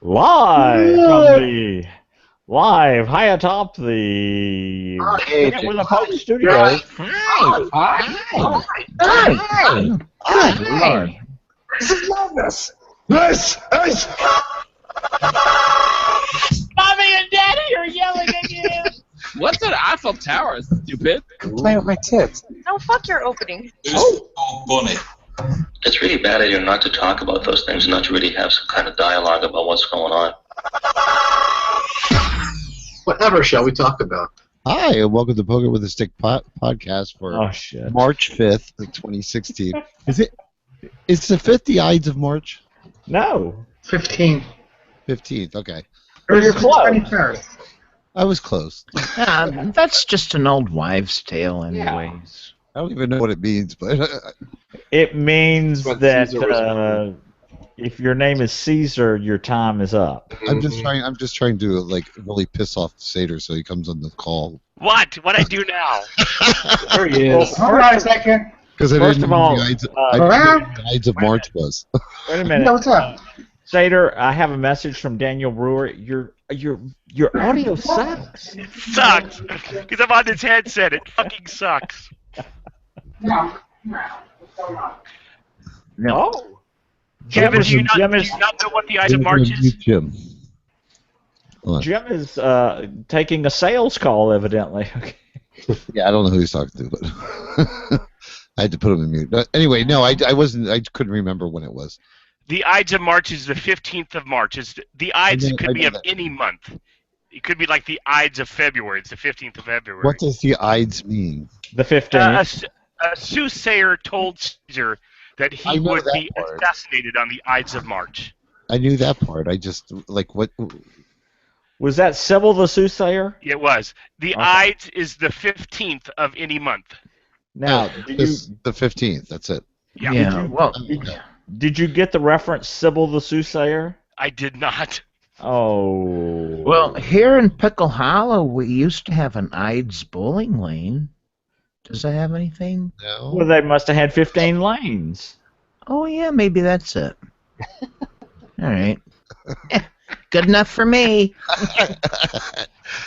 Live from the high atop the Cricket with a Poke Studios. Hi. This is madness. Mommy and Daddy are yelling again. What's that Eiffel Tower, stupid? Play with my tits. No, fuck your opening. Bunny. It's really bad idea not to talk about those things and not to really have some kind of dialogue about what's going on. Whatever shall we talk about? Hi, and welcome to Pokin with a Stick podcast for March 5th, 2016. Is it? Is the 5th the Ides of March? No. 15. 15th, okay. Or you're close. 21st. I was close. That's just an old wives' tale, anyways. I don't even know what it means, but It means But that Caesar was if your name is Caesar, your time is up. I'm just trying to like really piss off Seder so he comes on the call. What I do now? There he is. Hold on a second. Because I First didn't of know all, the Ides of March was. Wait a minute. Yeah, what's up? Seder, I have a message from Daniel Brewer. Your audio sucks. It sucks because I'm on this headset. It fucking sucks. No. Oh. Kevin, do you not Jim is know what the Ides of March is? Jim. Jim is taking a sales call, evidently. Yeah, I don't know who he's talking to, but I had to put him in mute. But anyway, no, I couldn't remember when it was. The Ides of March is the 15th of March. The Ides could be of any month. It could be like the Ides of February. It's the 15th of February. What does the Ides mean? The 15th. A soothsayer told Caesar that he would be assassinated on the Ides of March. I knew that part. I just, like, what? Was that Sybil the Soothsayer? It was. The Ides is the 15th of any month. Now, the 15th, that's it. Yeah. Did you get the reference Sybil the Soothsayer? I did not. Oh. Well, here in Pickle Hollow, we used to have an Ides bowling lane. Does that have anything? No. Well, they must have had 15 lanes. Oh, yeah, maybe that's it. All right. Good enough for me.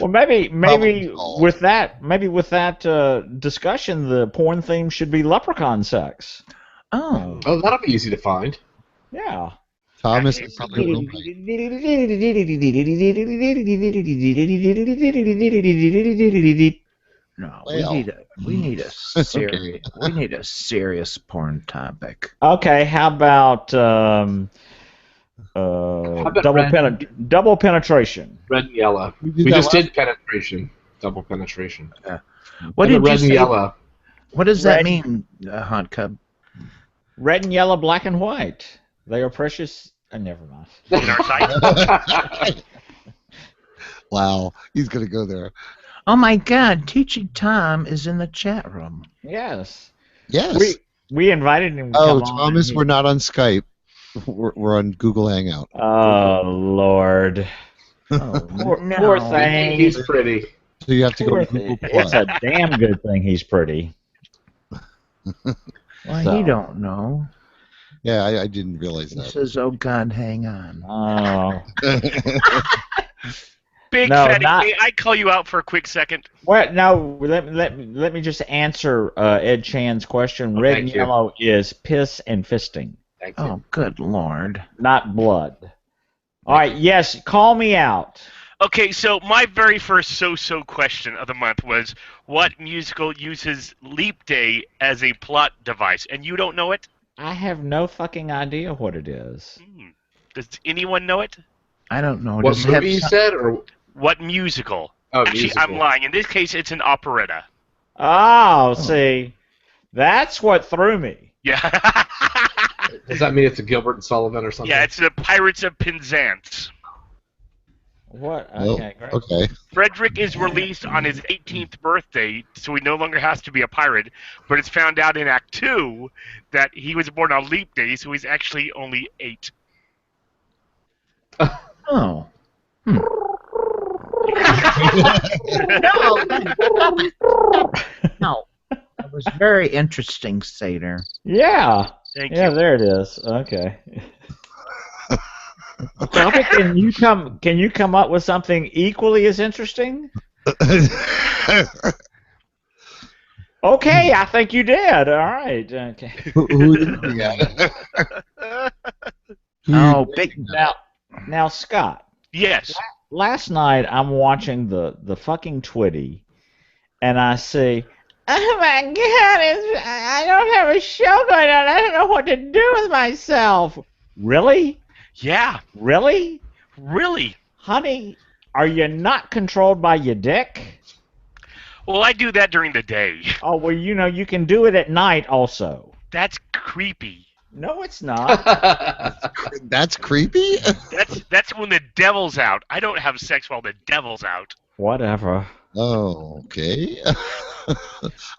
Well, maybe with that discussion, the porn theme should be leprechaun sex. Oh. Oh, that'll be easy to find. Yeah. Thomas is probably wrong. No, Well. we need a serious porn topic. Okay, how about double penetration? Red and yellow. did We that just did penetration. Double penetration. What And the did red you and say? yellow. What does that mean, Hot Cub? Red and yellow, black and white. They are precious. Never mind. In our site. Wow, he's gonna go there. Oh my God, Teaching Tom is in the chat room. Yes. Yes. We invited him to Oh, come on. Thomas, we're not on Skype. We're on Google Hangout. Oh, Lord. Oh, Poor thing. He's pretty. So you have to go Poor to Google thing. Plus. It's a damn good thing he's pretty. Well, So. he don't know. Yeah, I didn't realize He that. says, "Oh God, hang on." Oh. Big No, fatty. not- May I call you out for a quick second? Well, no, let me just answer Ed Chan's question. Red and thank you. yellow is piss and fisting, Thank you. Oh, good Lord. not blood. All right, yes, call me out. Okay, so my very first so-so question of the month was, what musical uses Leap Day as a plot device? And you don't know it? I have no fucking idea what it is. Does anyone know it? I don't know. What Does it have movie you some- said? Or What musical? Oh, Actually, musical. I'm lying. In this case, it's an operetta. Oh, see, that's what threw me. Yeah. Does that mean it's a Gilbert and Sullivan or something? Yeah, it's the Pirates of Penzance. What? Well, Okay, great. okay. Frederick is released on his 18th birthday, so he no longer has to be a pirate, but it's found out in Act 2 that he was born on Leap Day, so he's actually only 8. Oh. No. It was very interesting, Seder. Yeah. Thank Yeah, you. there it is. Okay. Bobby, can you come up with something equally as interesting? Okay, I think you did. All right. Okay. Who are you looking at? Oh, big. Now, Scott. Yes. Last night I'm watching the fucking Twitty, and I see, oh my God, I don't have a show going on. I don't know what to do with myself. Really? Yeah. Really? Really? Honey, are you not controlled by your dick? Well, I do that during the day. Oh, well, you can do it at night also. That's creepy. No, it's not. That's creepy? That's when the devil's out. I don't have sex while the devil's out. Whatever. Oh, okay. I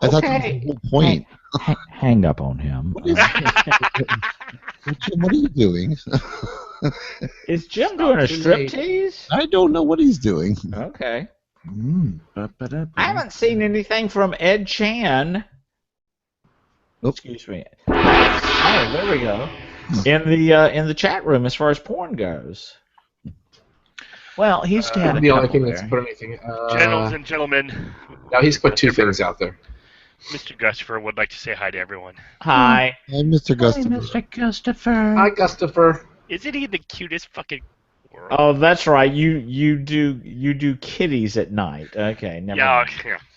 thought that was the whole point. Hang up on him. Jim, what are you doing? Is Jim doing a striptease? I don't know what he's doing. Okay. I haven't seen anything from Ed Chan. Nope. Excuse me. Oh, there we go. In the chat room, as far as porn goes. Well, he's had the only thing that's put anything. Gentlemen and gentlemen. No, he's put two things out there. Mr. Gustaffer would like to say hi to everyone. Hi. Hi, Mr. Gustaffer. Hi, Mr. Gustaffer. Hi, Gustaffer. Isn't he the cutest fucking world? Oh, that's right. You do kitties at night. Okay, never mind.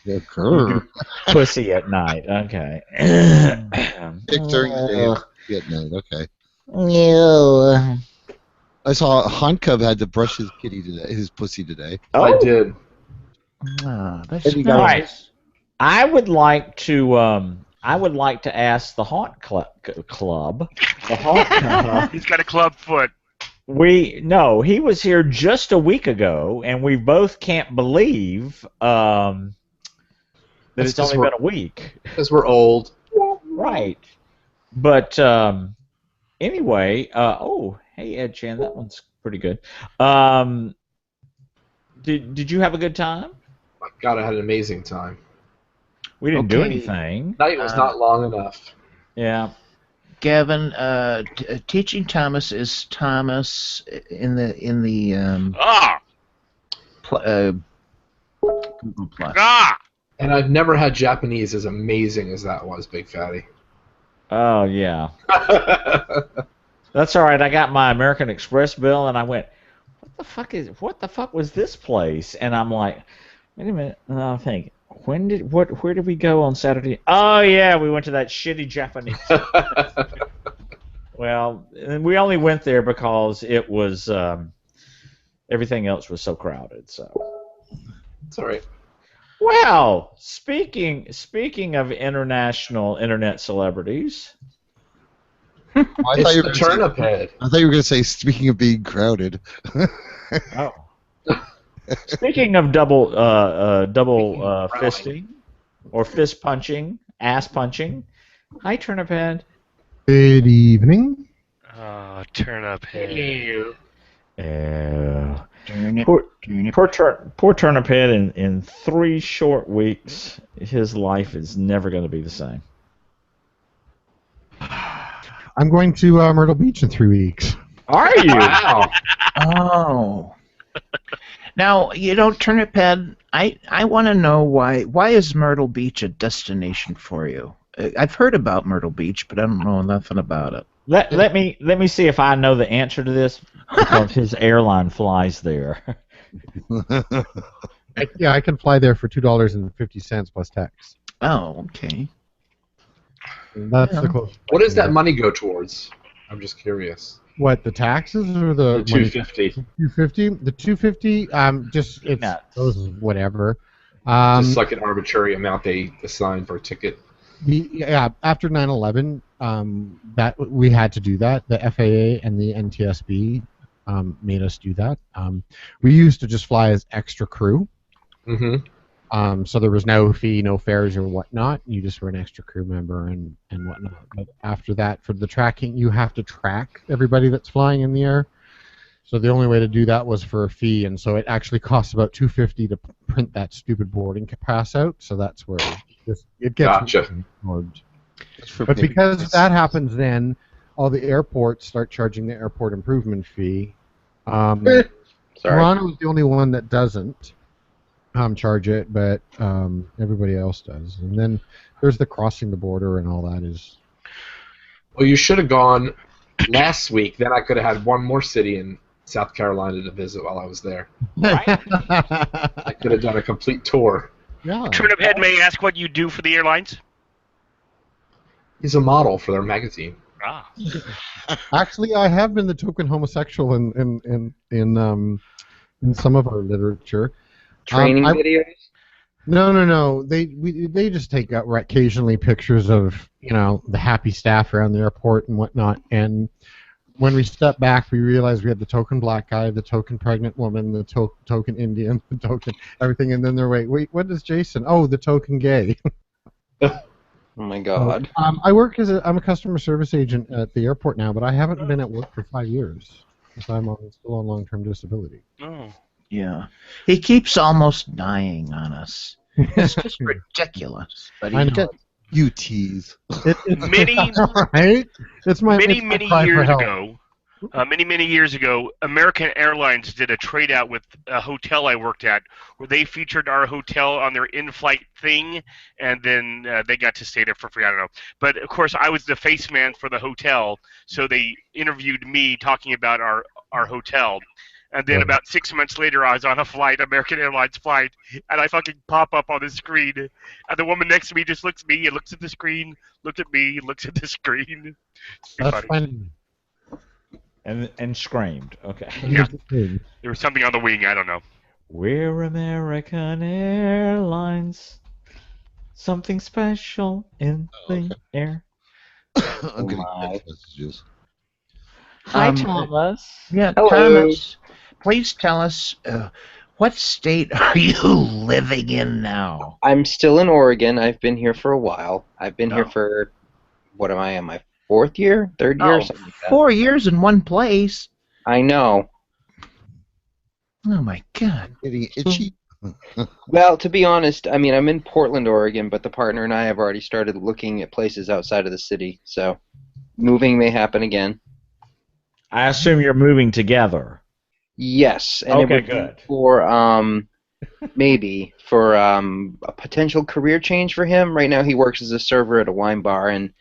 Yeah. Pussy at night. Okay. Dick during the day at night. Okay. No. I saw Hunt Cub had to brush his his pussy today. Oh, I did. That's All right. I would like to ask the Haunt Club. The Haunt Club. He's got a club foot. He was here just a week ago, and we both can't believe that it's only been a week. Because we're old. Right. But anyway, hey Ed Chan, that one's pretty good. Did you have a good time? My God, I had an amazing time. We didn't do anything. Night was not long enough. Yeah. Gavin, teaching Thomas is Thomas in the Google Plus. And I've never had Japanese as amazing as that was, Big Fatty. Oh yeah. That's all right. I got my American Express bill, and I went, what the fuck was this place? And I'm like, wait a minute. And I think, where did we go on Saturday? Oh yeah, we went to that shitty Japanese. Well, and we only went there because it was everything else was so crowded. So it's all right. Well, speaking of international internet celebrities. I thought you were turnip head. I thought you were going to say, speaking of being crowded. Oh. Speaking of double fisting or fist punching, ass punching. Hi, turnip head. Good evening. Oh, turnip head. Poor turnip head. In 3 short weeks, his life is never going to be the same. I'm going to Myrtle Beach in 3 weeks. Are you? Wow. Oh. Now, Turnip Head, I want to know why is Myrtle Beach a destination for you? I've heard about Myrtle Beach, but I don't know nothing about it. Let me see if I know the answer to this, because his airline flies there. Yeah, I can fly there for $2.50 plus tax. Oh, okay. That's the closest. What does that money go towards? I'm just curious. What, the taxes or the $250? $250. The $250. Just it's those whatever. Just like an arbitrary amount they assign for a ticket. Yeah, after 9/11, that we had to do that. The FAA and the NTSB made us do that. We used to just fly as extra crew. Mm-hmm. So there was no fee, no fares or whatnot. You just were an extra crew member and whatnot. But after that, for the tracking, you have to track everybody that's flying in the air. So the only way to do that was for a fee, and so it actually costs about $250 to print that stupid boarding pass out. So that's where it gets. Gotcha. But because that happens, then all the airports start charging the airport improvement fee. Sorry. Sorry. is the only one that doesn't charge it, but everybody else does. And then there's the crossing the border and all that is. Well, you should have gone last week. Then I could have had one more city in South Carolina to visit while I was there. I could have done a complete tour. Yeah. Turnip Head, may I ask what you do for the airlines? He's a model for their magazine. Ah. Actually, I have been the token homosexual in some of our literature. Training videos? No. They just take out occasionally pictures of the happy staff around the airport and whatnot. And when we stepped back, we realized we had the token black guy, the token pregnant woman, the token Indian, the token everything. And then they're wait, what is Jason? Oh, the token gay. Oh my God. I work I'm a customer service agent at the airport now, but I haven't been at work for 5 years because I'm still on long-term disability. Oh. Yeah. He keeps almost dying on us. It's just ridiculous. But he does. You tease. Many right? It's my many cry for years help. ago. Many years ago, American Airlines did a trade out with a hotel I worked at, where they featured our hotel on their in-flight thing, and then they got to stay there for free. I don't know, but of course I was the face man for the hotel, so they interviewed me talking about our hotel. And then about 6 months later, I was on a flight, American Airlines flight, and I fucking pop up on the screen. And the woman next to me just looks at me and looks at the screen, looked at me and looks at the screen. That's funny. And screamed. Okay. Yeah. There was something on the wing, I don't know. We're American Airlines. Something special in the air. I'm getting text messages. Hi, Thomas. Yeah, Hello. Thomas. Please tell us, what state are you living in now? I'm still in Oregon. I've been here for a while. I've been here for, what am I in my third year, Oh, something like that. 4 years in one place. I know. Oh my God. Getting itchy. Well, to be honest, I mean, I'm in Portland, Oregon, but the partner and I have already started looking at places outside of the city, so moving may happen again. I assume you're moving together. Yes, and Okay, it would be good. for maybe for a potential career change for him. Right now, he works as a server at a wine bar, and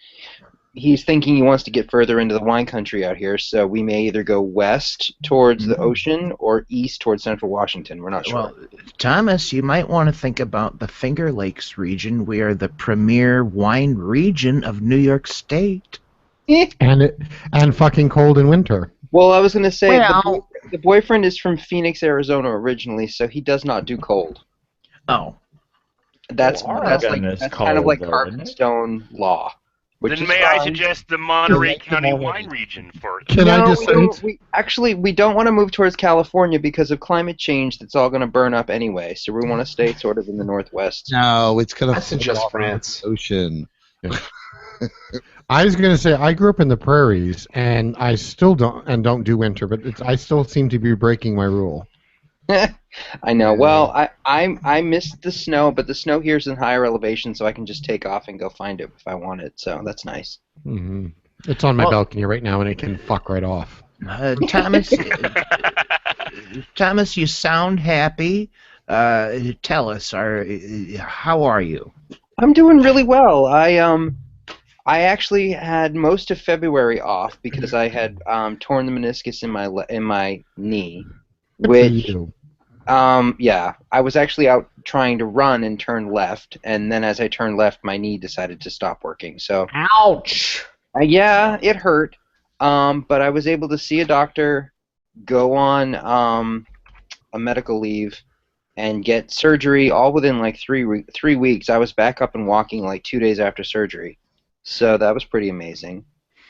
he's thinking he wants to get further into the wine country out here. So we may either go west towards the ocean or east towards central Washington. We're not sure. Well, Thomas, you might want to think about the Finger Lakes region. We are the premier wine region of New York State. And fucking cold in winter. Well, I was going to say Well- the boyfriend is from Phoenix, Arizona originally, so he does not do cold. Oh. That's Well, that's Oregon is like kind of cold, like though, carved isn't in it? stone law. Which Then is may I fine. suggest the Monterey Yeah, County come on. wine region for it? Can I just we don't want to move towards California because of climate change. That's all going to burn up anyway. So we want to stay sort of in the northwest. No, it's gonna I suggest float off France. the ocean. I was going to say I grew up in the prairies, and I still don't do winter, but I still seem to be breaking my rule. I know. Well, I missed the snow, but the snow here is in higher elevation, so I can just take off and go find it if I want it. So that's nice. Mm-hmm. It's on my Well- balcony right now, and it can fuck right off. Thomas, Thomas, you sound happy. Tell us, how are you? I'm doing really well. I actually had most of February off because I had torn the meniscus in my knee, Good for which you. yeah, I was actually out trying to run and turn left, and then as I turned left, my knee decided to stop working. So Ouch! yeah, it hurt. But I was able to see a doctor, go on a medical leave, and get surgery all within like 3 weeks. I was back up and walking like 2 days after surgery. So that was pretty amazing.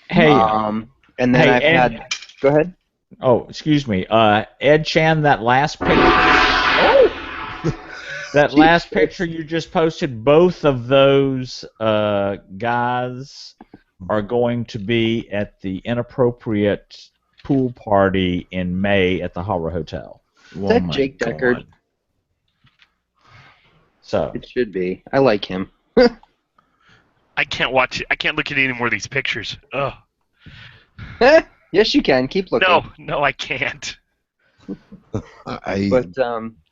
Hey, And then hey, I've Ed. had. Go ahead. Oh, excuse me. Ed Chan, that last picture. That last picture you just posted, both of those guys are going to be at the inappropriate pool party in May at the Horror Hotel. Is that Jake Deckard? So It should be. I like him. I can't watch it. I can't look at any more of these pictures. Ugh. Yes, you can. Keep looking. No, I can't.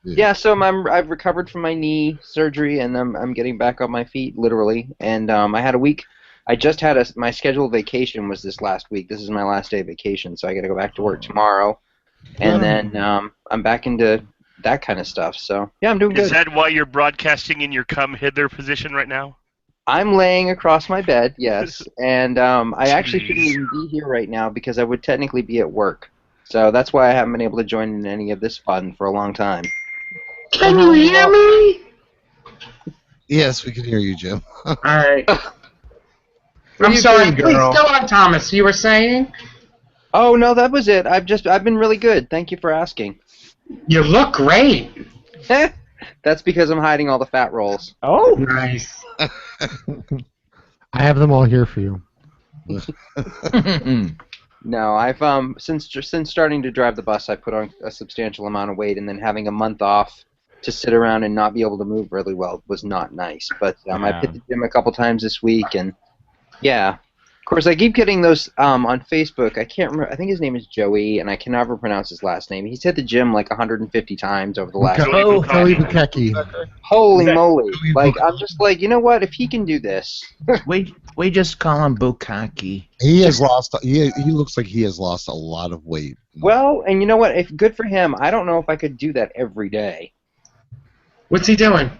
Yeah, so I've recovered from my knee surgery, and I'm getting back on my feet, literally. And I had a week. I just had my scheduled vacation was this last week. This is my last day of vacation, so I got to go back to work tomorrow, and then I'm back into that kind of stuff. So yeah, I'm doing good. Is that why you're broadcasting in your come hither position right now? I'm laying across my bed, yes, and I actually shouldn't even be here right now because I would technically be at work. So that's why I haven't been able to join in any of this fun for a long time. Can you hear me? Yes, we can hear you, Jim. All right. I'm sorry. Please go on, Thomas. You were saying? Oh no, that was it. I've been really good. Thank you for asking. You look great. That's because I'm hiding all the fat rolls. Oh, nice. I have them all here for you. No, I've since starting to drive the bus, I put on a substantial amount of weight, and then having a month off to sit around and not be able to move really well was not nice. But I've hit the gym a couple times this week, and yeah. Of course, I keep getting those on Facebook. I can't remember. I think his name is Joey, and I can never pronounce his last name. He's hit the gym like 150 times over the last year. Joey Bukaki. Holy moly. Like, I'm just like, you know what? If he can do this. We just call him Bukaki. He has lost. He looks like he has lost a lot of weight. Well, and you know what? If good for him, I don't know if I could do that every day. What's he doing?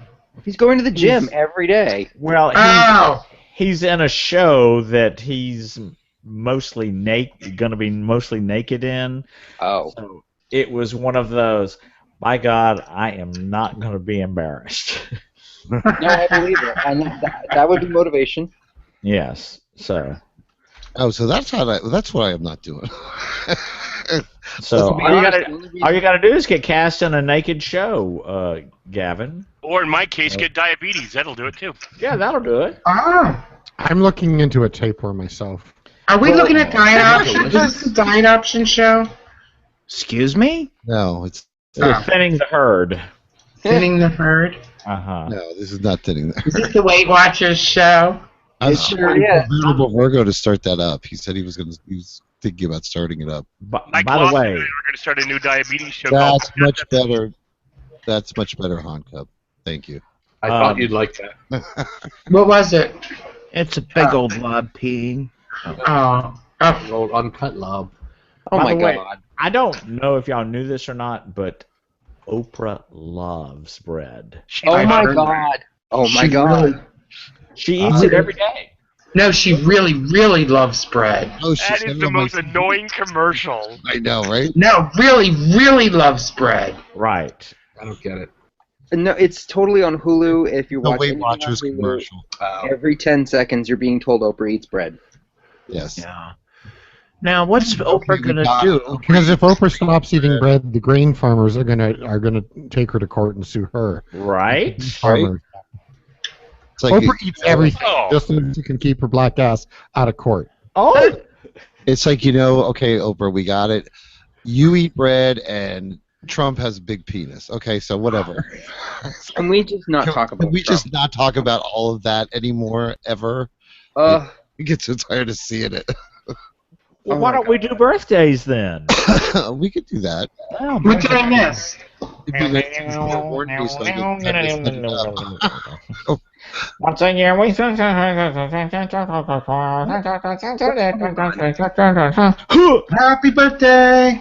He's going to the gym every day. Well, he's in a show that he's mostly going to be mostly naked in. Oh. So it was one of those, my God, I am not going to be embarrassed. No, I believe it. And that would be motivation. Yes. So. Oh, so that's what I am not doing. So all you gotta do is get cast in a naked show, Gavin. Or in my case, get diabetes. That'll do it too. Yeah, that'll do it. I'm looking into a tapeworm myself. Are we looking at Diet Option? Is this the Diet Option show? Excuse me? No, it's Thinning the Herd. Thinning the Herd? Uh-huh. No, this is not Thinning the Herd. Is this the Weight Watchers show? I was trying to Venerable Virgo to start that up. He said he was thinking about starting it up. By the way, we're going to start a new diabetes show. That's much better. That's much better, Han Cub. Thank you. I thought you'd like that. What was it? It's a big old lob peeing. Old uncut lob. Oh by my the way, God. I don't know if y'all knew this or not, but Oprah loves bread. Oh my God. Oh my God. She eats it every day. No, she really, really loves bread. Oh, That is the most annoying commercial. I know, right? No, really, really loves bread. Right. I don't get it. No, it's totally on Hulu. If you're The watching Weight Watchers commercial. every 10 seconds, you're being told Oprah eats bread. Yes. Yeah. Now, what's Oprah gonna do? Because if Oprah stops eating bread, the grain farmers are gonna take her to court and sue her. Right. Farmers. It's like Oprah eats everything just so she can keep her black ass out of court. Oh. It's like, okay, Oprah, we got it. You eat bread and Trump has a big penis. Okay, so whatever. Can we just not talk about Can we Trump? just not talk about all of that anymore, ever? We get so tired of seeing it. Well, why don't we do birthdays then? We could do that. Oh, What did I miss? It'd be nice if you could warn me so I could set it up. Once a year we Happy birthday!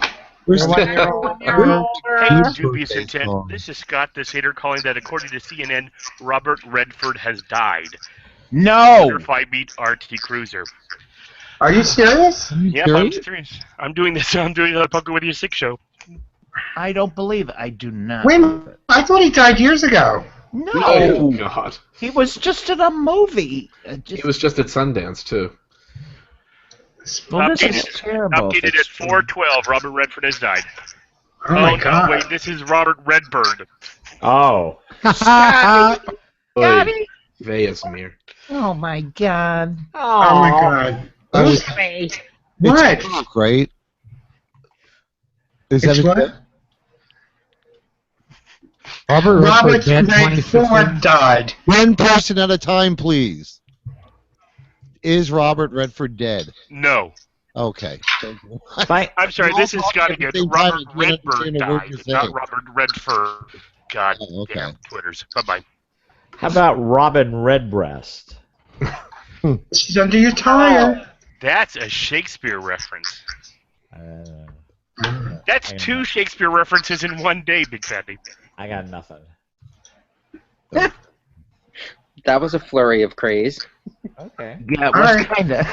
Dubious intent. This is Scott, this hater, calling that according to CNN, Robert Redford has died. No! 5-beat RT Cruiser. Are you serious? Yep, I'm serious. I'm doing this. I'm doing the Pokin with Your Sick show. I don't believe it. I do not. Wait, I thought he died years ago. No! Oh, God. He was just in a movie. He was just at Sundance, too. Well, this is terrible. Updated at 4:12. Robert Redford has died. Oh my God. No, wait, this is Robert Redbird. Oh. Scotty! Veasmere. Oh my God. Oh my God. Who's It's what? great. Is It's that what? it? Robert Robert Redford, Redford died. One person at a time, please. Is Robert Redford dead? No. Okay. I'm sorry, this is Scott again. Robert Redbird died, not saying. Robert Redford. God Okay. damn Twitters. Bye-bye. How about Robin Redbreast? She's under your tire. That's a Shakespeare reference. That's two Shakespeare references in one day, Big Fatty. I got nothing. That was a flurry of craze. Okay. Yeah, it was kind of.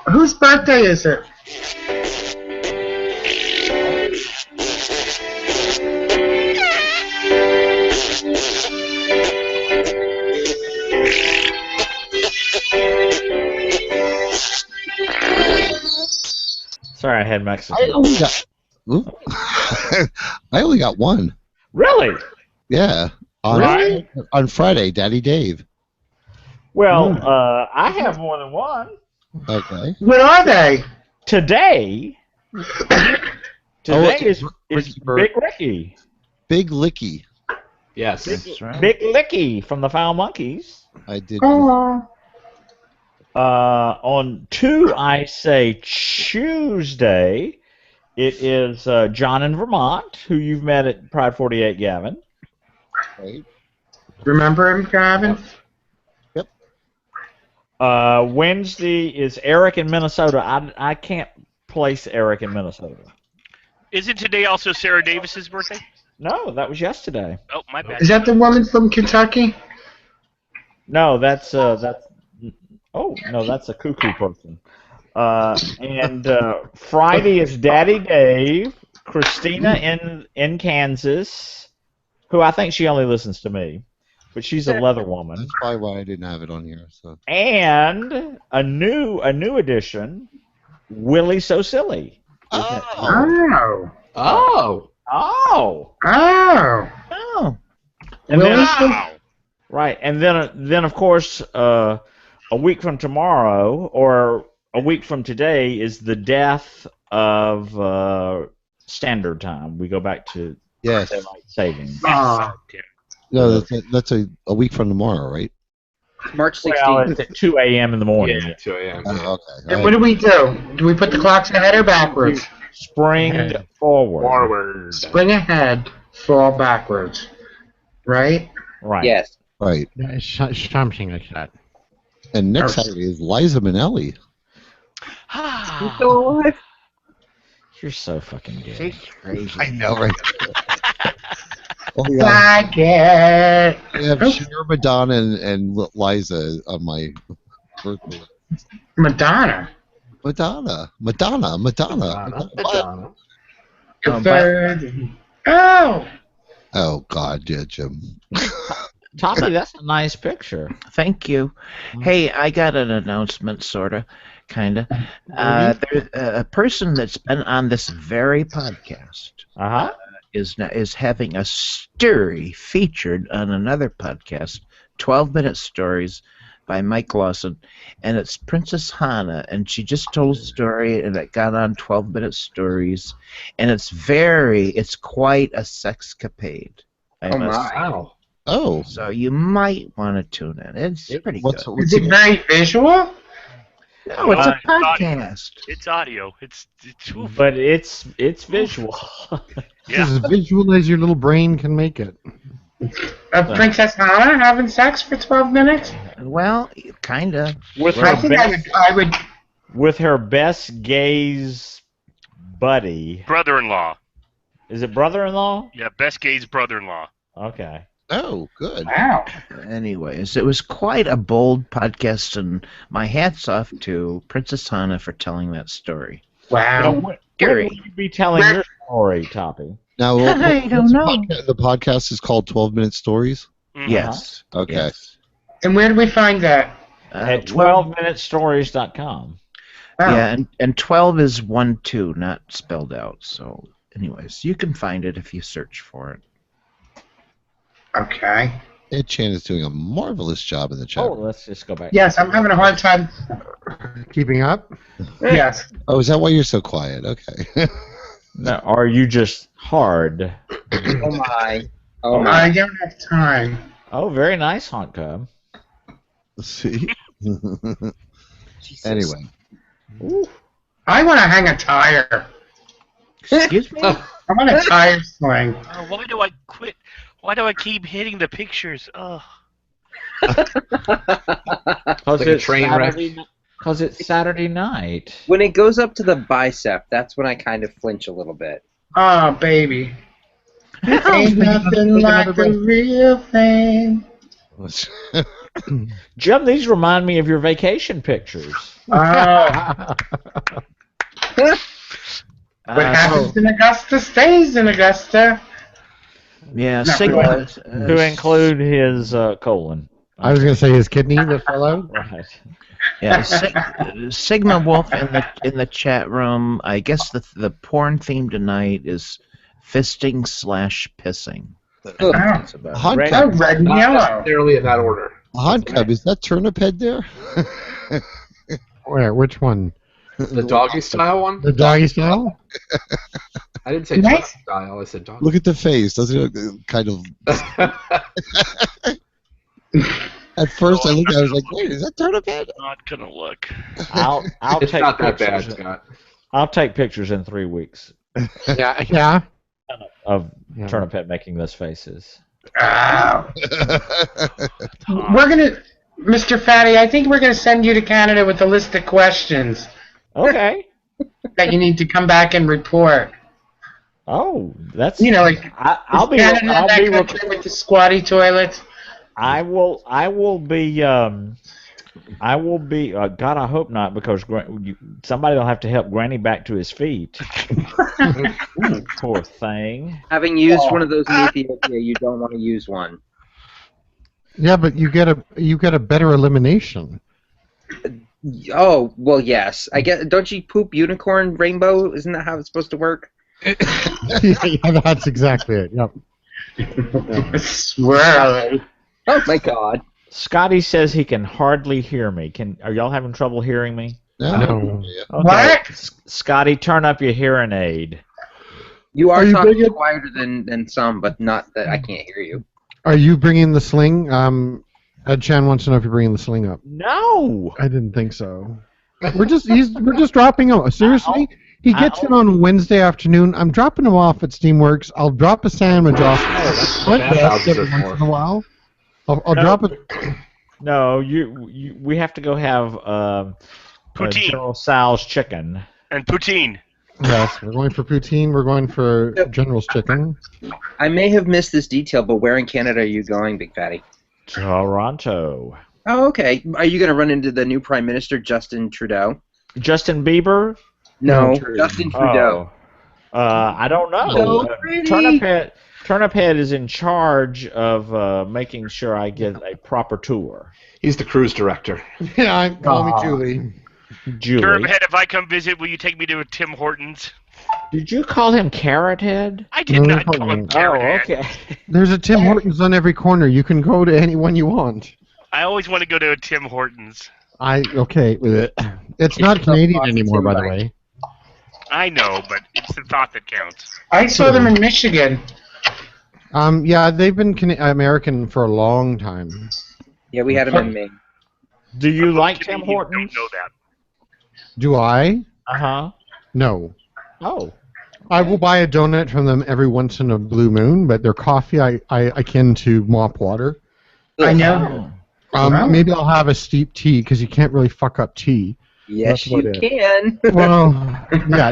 Whose birthday is it? Sorry, I had Mexican. I only got one. Really? Yeah. On Friday, Daddy Dave. Well, I have more than one. Okay. What are they? Today is Big Ricky. Big Licky. Yes. That's right. Big Licky from the Foul Monkeys. I did. On I say Tuesday, it is John in Vermont, who you've met at Pride 48, Gavin. Right. Remember him, Gavin? Yep. Wednesday is Eric in Minnesota. I can't place Eric in Minnesota. Isn't today also Sarah Davis's birthday? No, that was yesterday. Oh, my bad. Is that the woman from Kentucky? No, that's oh no, that's a cuckoo person. And Friday is Daddy Dave, Christina in Kansas, who I think she only listens to me, but she's a leather woman. That's probably why I didn't have it on here. So. And a new addition, Willie So Silly. Oh. Oh. Oh. Oh. And then, right, and then of course, a week from tomorrow or a week from today is the death of Standard Time. We go back to daylight savings. No, that's a week from tomorrow, right? March 16th. Well, it's at 2 a.m. in the morning. Yeah, 2 a.m. Oh, okay. And what do we do? Do we put the clocks ahead or backwards? Spring forward. Spring ahead, fall backwards. Right? Right. Yes. Right. Something like that. And next Saturday is Liza Minnelli. You still alive? You're so fucking gay. She's crazy. I know, right? Like it. I have Cher, Madonna, and Liza on my birthday. Madonna. Madonna. Oh. Oh God, yeah, Jim. Tommy, that's a nice picture. Thank you. Hey, I got an announcement, sorta, kinda. There's a person that's been on this very podcast is having a story featured on another podcast, 12-minute stories by Mike Lawson, and it's Princess Hannah, and she just told a story, and it got on 12-minute stories, and it's quite a sexcapade. Oh my! Oh. So you might want to tune in. It's pretty good. Is it very visual? No, it's a podcast. It's audio. It's but it's visual. It's as visual as your little brain can make it. Princess Hannah having sex for 12 minutes? Well, kinda. With I her think best, I would. with her best gays buddy. Brother-in-law. Is it brother-in-law? Yeah, best gays brother-in-law. Okay. Oh, good. Wow. Anyways, it was quite a bold podcast, and my hat's off to Princess Hannah for telling that story. Wow. When will you be telling your story, Toppy? Now, I don't know. The podcast is called 12-Minute Stories? Mm-hmm. Yes. Okay. Yes. And where do we find that? At 12minutestories.com. Oh. Yeah, and 12 is 1-2, not spelled out. So, anyways, you can find it if you search for it. Okay. Ed Chan is doing a marvelous job in the chat. Oh, let's just go back. Yes, I'm having a hard time. Keeping up? Yes. Oh, is that why you're so quiet? Okay. No, are you just hard? Oh my. Oh my. I don't have time. Oh, very nice, Haunt Cub. See? Anyway. Ooh. I want to hang a tire. Excuse me? I want a tire swing. Why do I quit? Why do I keep hitting the pictures? Oh. Like a train wreck. Because it's Saturday night. When it goes up to the bicep, that's when I kind of flinch a little bit. Oh, baby. Ain't nothing like the real thing. Jim, these remind me of your vacation pictures. What happens in Augusta stays in Augusta. Yeah, No, Sigma. To include his colon. I was going to say his kidney that fell out. Right. Yeah, Sigma Wolf in the chat room. I guess the porn theme tonight is fisting / pissing. That's about Hunt Red- Cub, Red and Not yellow. necessarily in that order. Hunt Cub, is that turnip head there? Where? Which one? The doggy style one? The doggy style? I didn't say Nice. doggy style. I said doggy. Look at the face. Doesn't it look kind of... At first I looked at it, I was like, wait, is that turnip head? Not gonna look. I'll It's take not that pictures. bad, Scott. I'll take pictures in 3 weeks Yeah. of Yeah. Turnip Head making those faces. We're gonna, Mr. Fatty. I think we're gonna send you to Canada with a list of questions Okay. that you need to come back and report. Oh, that's Like I'll be Canada I'll that be country with the squatty toilets. I will be God, I hope not, because somebody will have to help Granny back to his feet. Poor thing. Having used one of those in Ethiopia, you don't want to use one. Yeah, but you get a better elimination. Oh, well, yes. I guess. Don't you poop unicorn rainbow? Isn't that how it's supposed to work? Yeah, that's exactly it. Yep. Swirl. Oh my God. Scotty says he can hardly hear me. Are y'all having trouble hearing me? No. Okay. What? Scotty, turn up your hearing aid. You are Are you talking bringing- quieter than some, but not that I can't hear you. Are you bringing the sling? Ed Chan wants to know if you're bringing the sling up. No. I didn't think so. We're just dropping him. Seriously, he gets in on Wednesday afternoon. I'm dropping him off at Steamworks. I'll drop a sandwich off front desk every once in a while. I'll drop it. No, we have to go have Poutine. General Sal's chicken. And poutine. Yes, we're going for poutine. We're going for General's chicken. I may have missed this detail, but where in Canada are you going, Big Fatty? Toronto. Oh, okay. Are you going to run into the new Prime Minister, Justin Trudeau? Justin Bieber? No, Justin Trudeau. I don't know. So pretty. Turnip Head is in charge of making sure I get a proper tour. He's the cruise director. Yeah, call me Julie. Julie. Turnip Head, if I come visit, will you take me to Tim Hortons? Did you call him Carrot Head? I did not call him Carrot Head. Okay. There's a Tim Hortons on every corner. You can go to any one you want. I always want to go to a Tim Hortons. Okay. It's not Canadian anymore, by the way. I know, but it's the thought that counts. I saw them in Michigan. Yeah, they've been American for a long time. Yeah, we had him in Maine. Do you like Tim Hortons? Don't know that. Do I? Uh-huh. No. Oh. I will buy a donut from them every once in a blue moon, but their coffee I akin to mop water. I know. Maybe I'll have a steep tea because you can't really fuck up tea. Yes, you can. Well, yeah,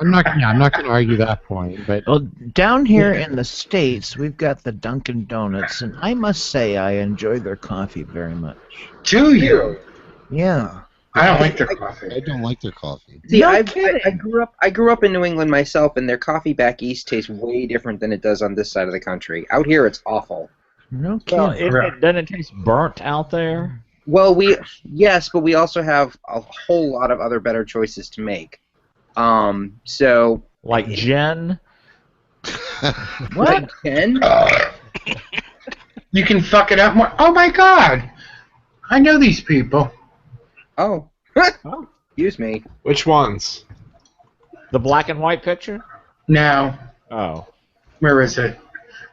I'm not going to argue that point, but Well, down here in the States, we've got the Dunkin' Donuts, and I must say I enjoy their coffee very much. Do you? Yeah. I don't like their coffee. I don't like their coffee. See, No I kidding. grew up in New England myself, and their coffee back east tastes way different than it does on this side of the country. Out here, it's awful. No Well, kidding. doesn't it taste burnt out there? Well, yes, but we also have a whole lot of other better choices to make. So Like gin? what? Ken? You can fuck it up more. Oh my God! I know these people. Oh. Excuse me. Which ones? The black and white picture? No. Oh. Where is it?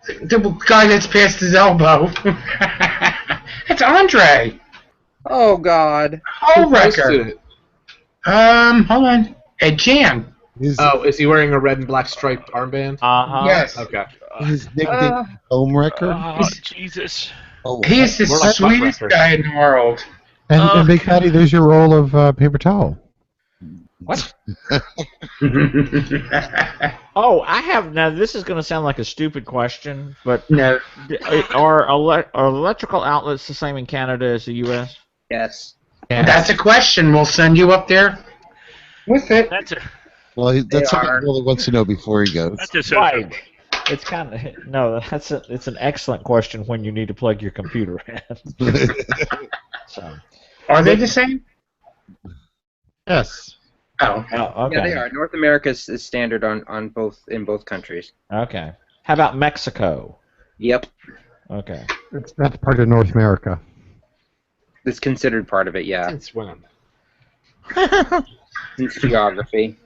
The guy that's past his elbow. It's Andre. Oh God. Hole Who posted wrecker. it? Hold on. Hey, Jan. Is he wearing a red and black striped armband? Yes. Okay. His nickname Home Record. Oh, Jesus. He's the More like butt sweetest record. guy in the world. And Big Patty, there's your roll of paper towel. What? Oh, I have now. This is going to sound like a stupid question, but no. Are electrical outlets the same in Canada as the U.S.? Yes. That's a question. We'll send you up there with it. Well, that's something he really wants to know before he goes. That's right. It's kind of no. It's an excellent question when you need to plug your computer in. So, are they the same? Yes. Oh. Okay. Yeah, they are. North America is standard in both countries. Okay. How about Mexico? Yep. Okay. That's part of North America. It's considered part of it, yeah. Since when? Since geography.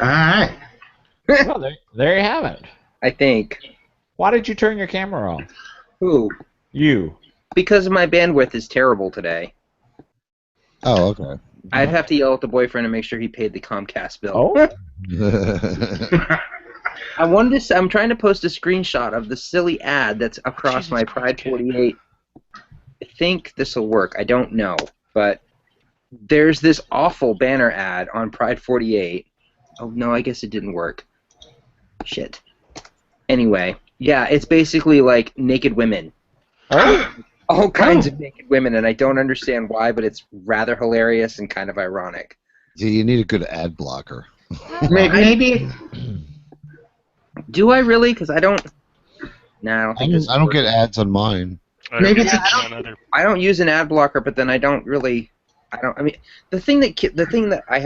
All right. Well, there you have it. I think. Why did you turn your camera off? Who? You. Because my bandwidth is terrible today. Oh, okay. I'd have to yell at the boyfriend to make sure he paid the Comcast bill. Oh. I'm trying to post a screenshot of the silly ad that's across my Pride 48. I think this will work. I don't know, but there's this awful banner ad on Pride 48. Oh no, I guess it didn't work. Shit. Anyway, yeah, it's basically like naked women. Oh. All kinds of naked women, and I don't understand why, but it's rather hilarious and kind of ironic. Yeah, you need a good ad blocker. Maybe. Do I really? Because I don't. Nah, I don't think I don't get ads on mine. Maybe it's I don't use an ad blocker, but then I don't really. I mean, the thing that I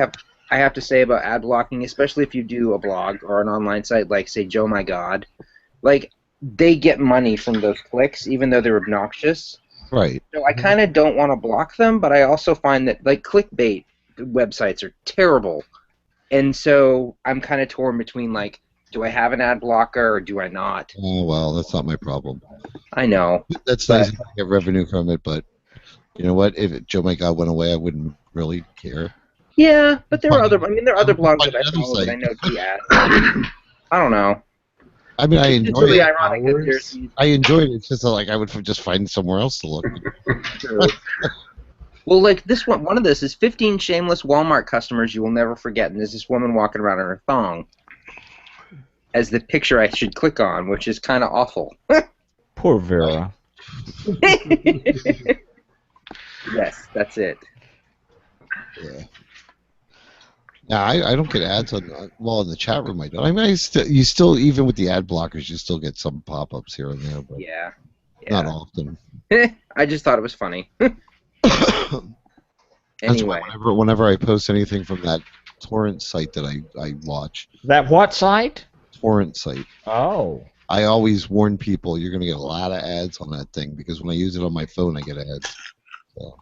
have to say about ad blocking, especially if you do a blog or an online site like, say, Joe My God, like, they get money from those clicks, even though they're obnoxious. Right. So I kind of don't want to block them, but I also find that, like, clickbait websites are terrible. And so I'm kind of torn between, like, do I have an ad blocker or do I not? Oh, well, that's not my problem. I know. That's nice to get revenue from it, but you know what? If Joe My God went away, I wouldn't really care. Yeah, but there are other blogs that I follow that I know do ads. I don't know. I mean, I It's enjoy really it. ironic that there's I enjoyed it. It's just that, like, I would just find somewhere else to look. Well, like this one of this is 15 shameless Walmart customers you will never forget, and there's this woman walking around in her thong as the picture I should click on, which is kind of awful. Poor Vera. Yes, that's it. Yeah. Yeah, I don't get ads on. Well, in the chat room I don't. I mean, you still, even with the ad blockers, you still get some pop-ups here and there, but Yeah. not often. I just thought it was funny. That's Anyway. why whenever I post anything from that torrent site that I watch, That what site? torrent site, Oh. I always warn people you're going to get a lot of ads on that thing because when I use it on my phone, I get ads. So.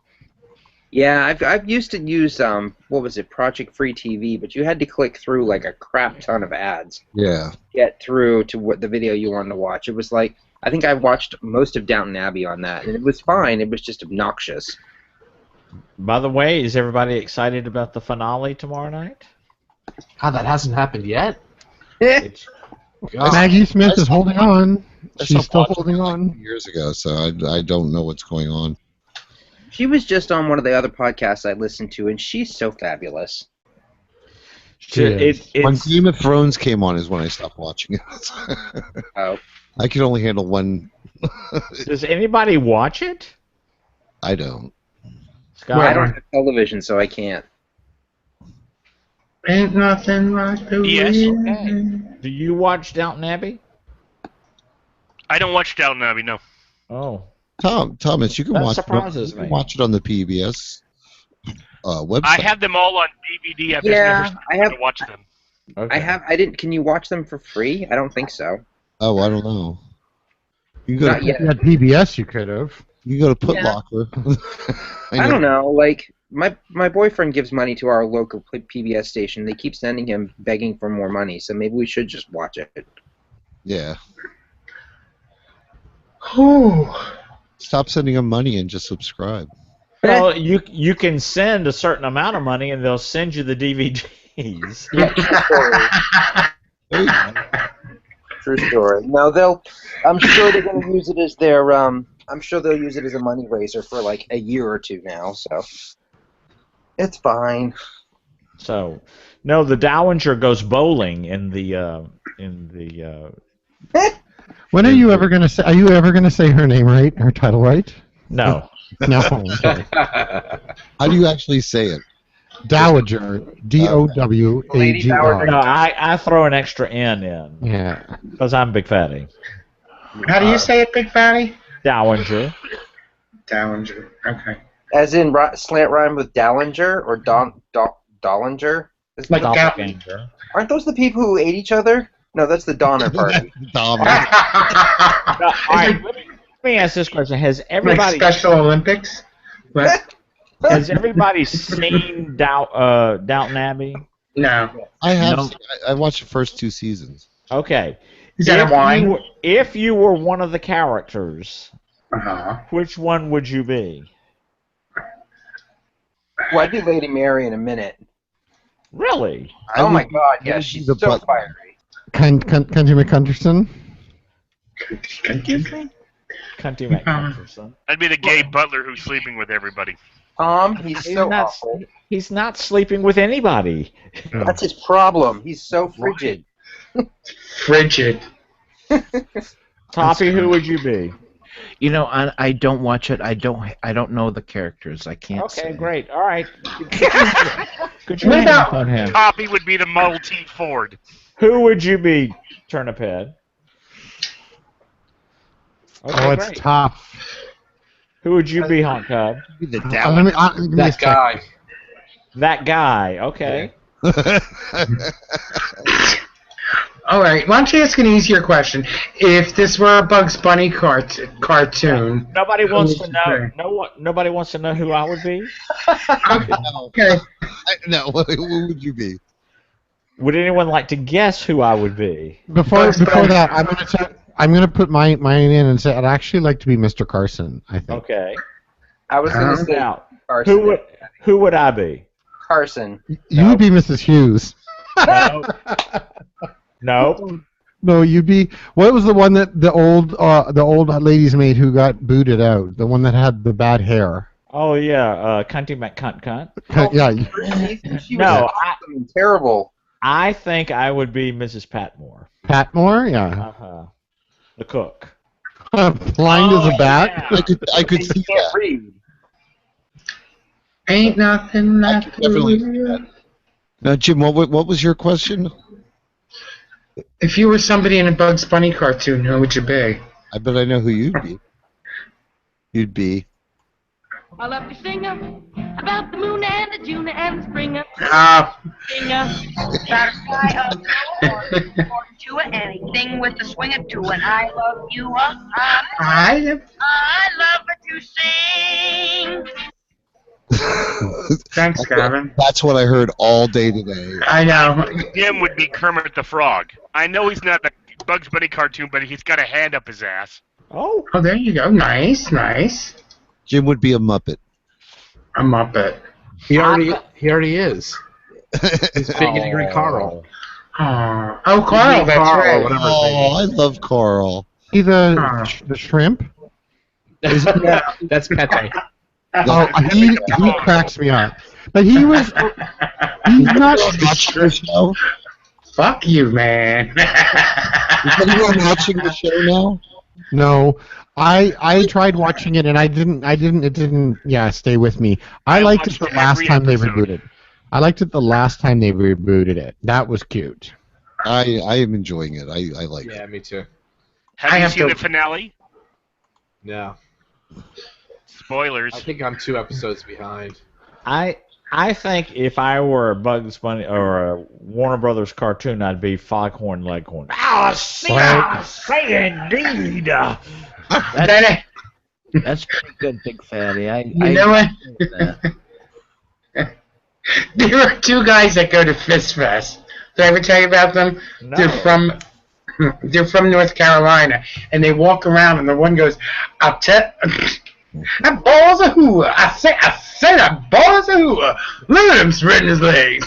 Yeah, I've used to use what was it, Project Free TV, but you had to click through like a crap ton of ads. Yeah. To get through to what the video you wanted to watch. It was like, I think I watched most of Downton Abbey on that, and it was fine. It was just obnoxious. By the way, is everybody excited about the finale tomorrow night? God, that hasn't happened yet? Maggie Smith is holding on. She's still holding on. Years ago, so I don't know what's going on. She was just on one of the other podcasts I listened to, and she's so fabulous. When Game of Thrones came on is when I stopped watching it. Oh. I can only handle one. Does anybody watch it? I don't. Scott? I don't have television, so I can't. Ain't nothing like the Yes. wind. Okay. Do you watch Downton Abbey? I don't watch Downton Abbey, no. Oh. Thomas, you can That watch surprises it. You me. can watch it on the PBS website. I have them all on DVD. I've just never started to watch them. Okay. Can you watch them for free? I don't think so. Oh, I don't know. You go Not to, yet. If you had PBS, you could have. You go to Put Locker. I don't know. Like my boyfriend gives money to our local PBS station. They keep sending him begging for more money, so maybe we should just watch it. Yeah. Whew. Stop sending them money and just subscribe. Well, you can send a certain amount of money, and they'll send you the DVDs. Yeah, true story. True story. No, I'm sure they're going to use it as their. I'm sure they'll use it as a money raiser for like a year or two now. So it's fine. So, no, the Dowager goes bowling in the. When are you ever gonna say? Are you ever gonna say her name right? Her title right? No. No. Okay. How do you actually say it? Dowager. D-O-W-A-G-R. No, I throw an extra N in. Yeah. Because I'm Big Fatty. How do you say it, Big Fatty? Dowager. Dowager. Okay. As in slant rhyme with Dallinger or Dollinger? Like Doppelganger. Aren't those the people who ate each other? No, that's the Donner Party. All right, let me ask this question: Has everybody like Special Olympics? What? Has everybody seen Downton Abbey? No. I have. No. I watched the first 2 seasons. Okay. Is that a wine? If you were one of the characters, Uh-huh. which one would you be? Well, I'd be Lady Mary in a minute. Really? Oh my God! Yeah, she's so fiery. Country McCunterson? Cunty McCunterson. I'd be the gay butler who's sleeping with everybody. He's so awful. He's not sleeping with anybody. That's his problem. He's so frigid. Frigid. Toppy, who would you be? You know, I don't watch it. I don't know the characters. I can't. Okay, say. great. All right. Could you What hang about- up on him? Toppy would be the Model T Ford. Who would you be, Turnip Head? Okay, Oh, it's great. tough. Who would you be, Honk Cub? The Give me a That sec. guy. That guy. Okay. All right. Why don't you ask an easier question? If this were a Bugs Bunny cartoon. Nobody who wants would to you know. be? Nobody wants to know who I would be. Okay. No, who would you be? Would anyone like to guess who I would be? Before that, I'm gonna put mine in and say I'd actually like to be Mr. Carson. I think. Okay. I was going to say Now, Carson. who would I be? Carson. You would be Mrs. Hughes. No. Nope. No, you'd be. What was the one that the old lady's maid who got booted out? The one that had the bad hair. Oh yeah, Cunty McCunt. Yeah. She was No, awesome and terrible. I think I would be Mrs. Patmore. Patmore. Yeah. The cook. Blind as a bat. Yeah. I could see Can't that. read. Ain't nothing I left could definitely to see do. that. Now, Jim, what was your question? If you were somebody in a Bugs Bunny cartoon, who would you be? I bet I know who you'd be. You'd be. I love to sing about the moon and the June and the spring. Sing about a sky of gold or to anything with a swing or two. And I love you. I love to sing. Thanks, Gavin. That's what I heard all day today. I know. Jim would be Kermit the Frog. I know he's not the Bugs Bunny cartoon, but he's got a hand up his ass. Oh. Oh, there you go. Nice, nice. Jim would be a Muppet. A Muppet. He already is. He's Big and Angry Carl. Oh, Carl, that's Carl, right. whatever. Oh, I love Carl. He's the shrimp. That's Pete. Oh, he cracks me up. But he's not. Show? Fuck you, man. Is anyone watching the show now? No, I tried watching it and it didn't stay with me. I liked it the watched last every time they episode. rebooted. I liked it the last time they rebooted it. That was cute. I am enjoying it. I like it. Yeah, me too. Have I you have seen to- the finale? No. Spoilers. I think I'm 2 episodes behind. I think if I were a Bugs Bunny or a Warner Brothers cartoon, I'd be Foghorn Leghorn. Ah, say indeed. That's pretty good, Big Fatty. You know what? There are 2 guys that go to Fist Fest. Did I ever tell you about them? No. They're from North Carolina, and they walk around, and the one goes, "I'll tell." That boy's a hooer. I say that boy's a hooer. Look at him spreading his legs.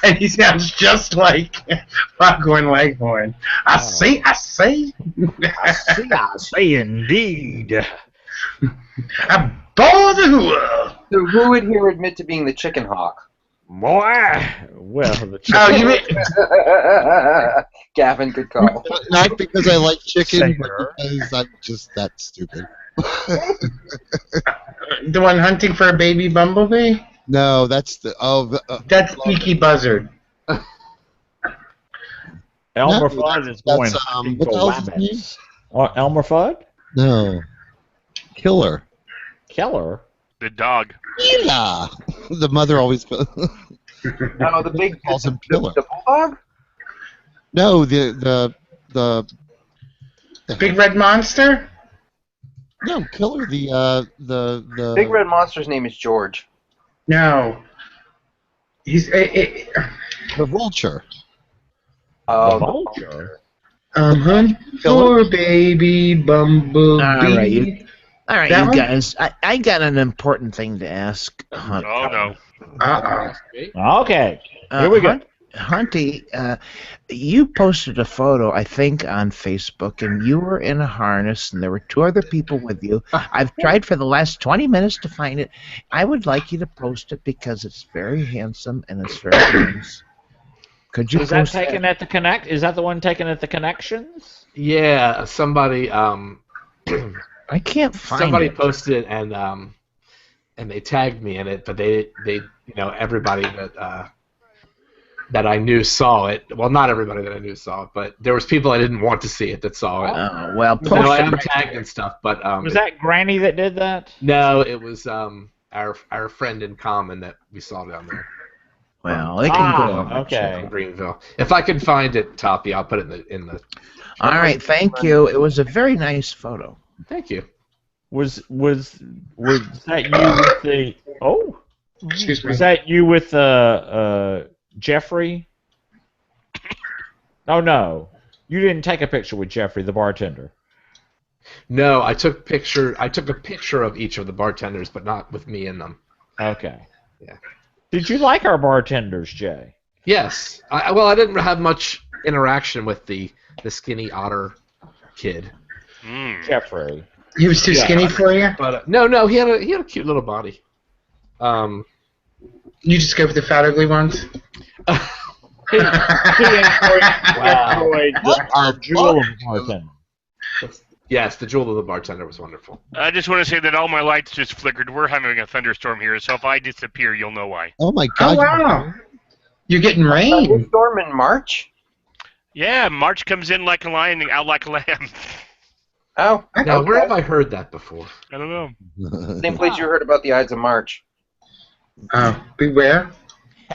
And he sounds just like Foghorn Leghorn. I say. I see, indeed. A boy's a hooer. So who would here admit to being the chicken hawk? Boy, well, the chicken. Oh, you mean... Gavin, good call. Not because I like chicken, Singer. but because I'm just that stupid. The one hunting for a baby bumblebee? No, that's That's Peaky Buzzard. Elmer No, Fudd is that's, going what for the hell's his rabbits. Elmer Fudd? no Killer. Keller? The dog. Yeah, the mother always No, the big calls him Killer. the bulldog. No, the Big Red Monster? no Killer. The Big red monster's name is George. No. He's... the vulture. The vulture? For baby bumblebee. All right, That you one? guys. I got an important thing to ask. Hunt. Oh no. Uh-oh. Okay, here we go. Hunty, you posted a photo, I think, on Facebook, and you were in a harness, and there were two other people with you. I've tried for the last 20 minutes to find it. I would like you to post it because it's very handsome and it's very nice. Could you Is that post taken at the connect? Is that the one taken at the connections? Yeah, somebody I can't find somebody it. posted it and they tagged me in it, but they everybody that I knew saw it. Well, not everybody that I knew saw it, but there was people I didn't want to see it that saw it. Oh, well, So post I it am right tagged and stuff, but Was that Granny that did that? no, it was our friend in common that we saw down there. Well, it can go. Okay. From Greenville. If I can find it, Toppy, I'll put it in the. All right, thank you. It was a very nice photo. Thank you. Was that you with the? Oh, Excuse me. was that you with Jeffrey? Oh no, you didn't take a picture with Jeffrey, the bartender. No, I took a picture of each of the bartenders, but not with me in them. Okay. Yeah. Did you like our bartenders, Jay? Yes. Well, I didn't have much interaction with the skinny otter kid. Jeffrey. He was too skinny for you? But no, he had a cute little body. You just go for the fat, ugly ones? He enjoyed our jewel of a bartender. Yes, the jewel of the bartender was wonderful. I just want to say that all my lights just flickered. We're having a thunderstorm here, so if I disappear, you'll know why. Oh my Oh, God! wow. You're getting rain. Storm in March? Yeah, March comes in like a lion and out like a lamb. Oh. Now, okay. where have I heard that before? I don't know. Same place you heard about the Ides of March. Oh, beware.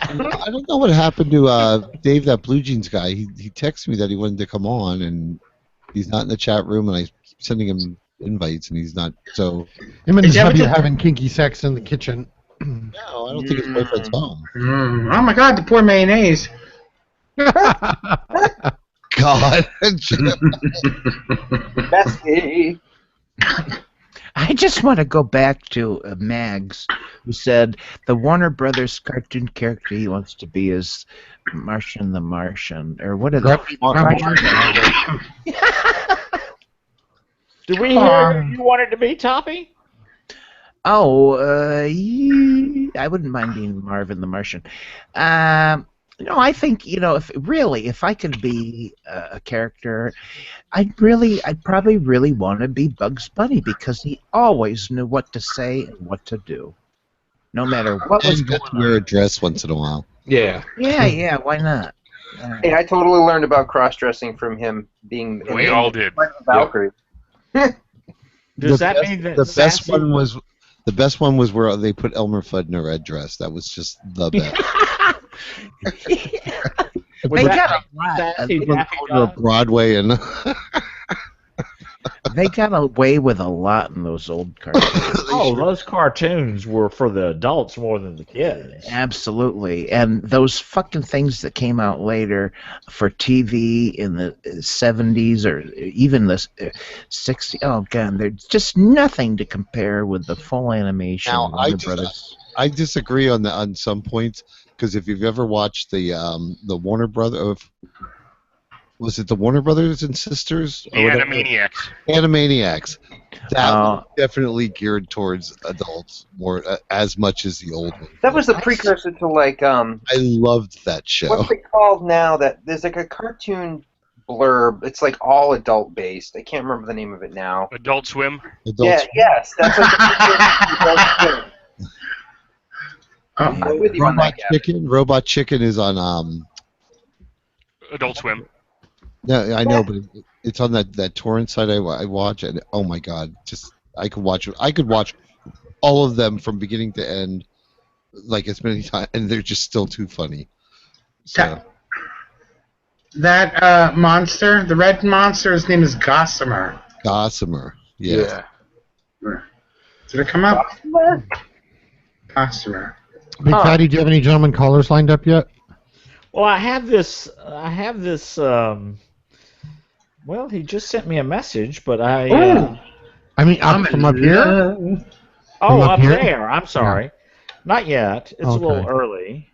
I don't know what happened to Dave, that Blue Jeans guy. He texted me that he wanted to come on, and he's not in the chat room, and I keep sending him invites, and he's not. So Him and Is his that what hubby the- are having kinky sex in the kitchen. no, I don't think his boyfriend's home. Oh my God, the poor mayonnaise. God. Bestie. I just want to go back to Mags, who said the Warner Brothers cartoon character he wants to be is Martian the Martian, or what are they? Did we hear you wanted to be Toppy? Oh, I wouldn't mind being Marvin the Martian. I think if I could be a character, I'd probably really want to be Bugs Bunny because he always knew what to say and what to do, no matter what was And going got to wear a dress once in a while. Yeah. Yeah, why not? Hey, I totally learned about cross-dressing from him being We all did. Valkyrie. Does that mean that the best Sassy- one was the best one was where they put Elmer Fudd in a red dress. That was just the best. Was They that got a lot. Sassy Went Daffy over Duck? Broadway and They got away with a lot in those old cartoons. Oh, those cartoons were for the adults more than the kids. Absolutely. And those fucking things that came out later for TV in the 70s or even the 60s, oh, God, they're just nothing to compare with the full animation. Now, Warner Brothers. I disagree on some points, because if you've ever watched the Warner Brothers, was it the Warner Brothers and Sisters? The Animaniacs. Animaniacs. That was definitely geared towards adults more as much as the old one. That was the precursor to like I loved that show. what's it called now? That there's like a cartoon blurb. It's like all adult based. I can't remember the name of it now. Adult Swim. Yeah, yes, that's like the precursor to Adult Swim. I'm with you on that, Gavin. Robot Chicken is on Adult Swim. No, I know, but it's on that torrent site I watch, and oh my god, just I could watch all of them from beginning to end, like as many times, and they're just still too funny. So that monster, the red monster, his name is Gossamer. Gossamer, yeah. Did it come up? Gossamer. Big Fatty, do you have any gentlemen callers lined up yet? Well, I have this. Well, he just sent me a message, but I. I mean, from up here. Oh, up up here? there. I'm sorry. Not yet. It's a little Okay. early.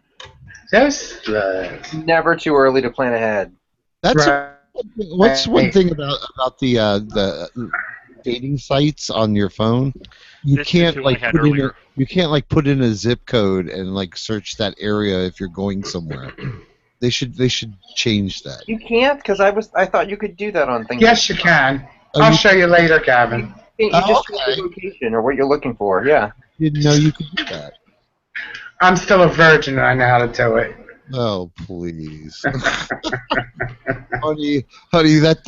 Never too early to plan ahead. That's what's one thing about the dating sites on your phone. You This is can't who I like had put in earlier. you can't like put in a zip code and like search that area if you're going somewhere. They should change that. You can't, because I thought you could do that on things. Yes, you can. Oh, I'll you- show you later, Gavin. You just choose the location or what you're looking for. Yeah. Didn't know you could do that. I'm still a virgin and I know how to do it. Oh please, honey, that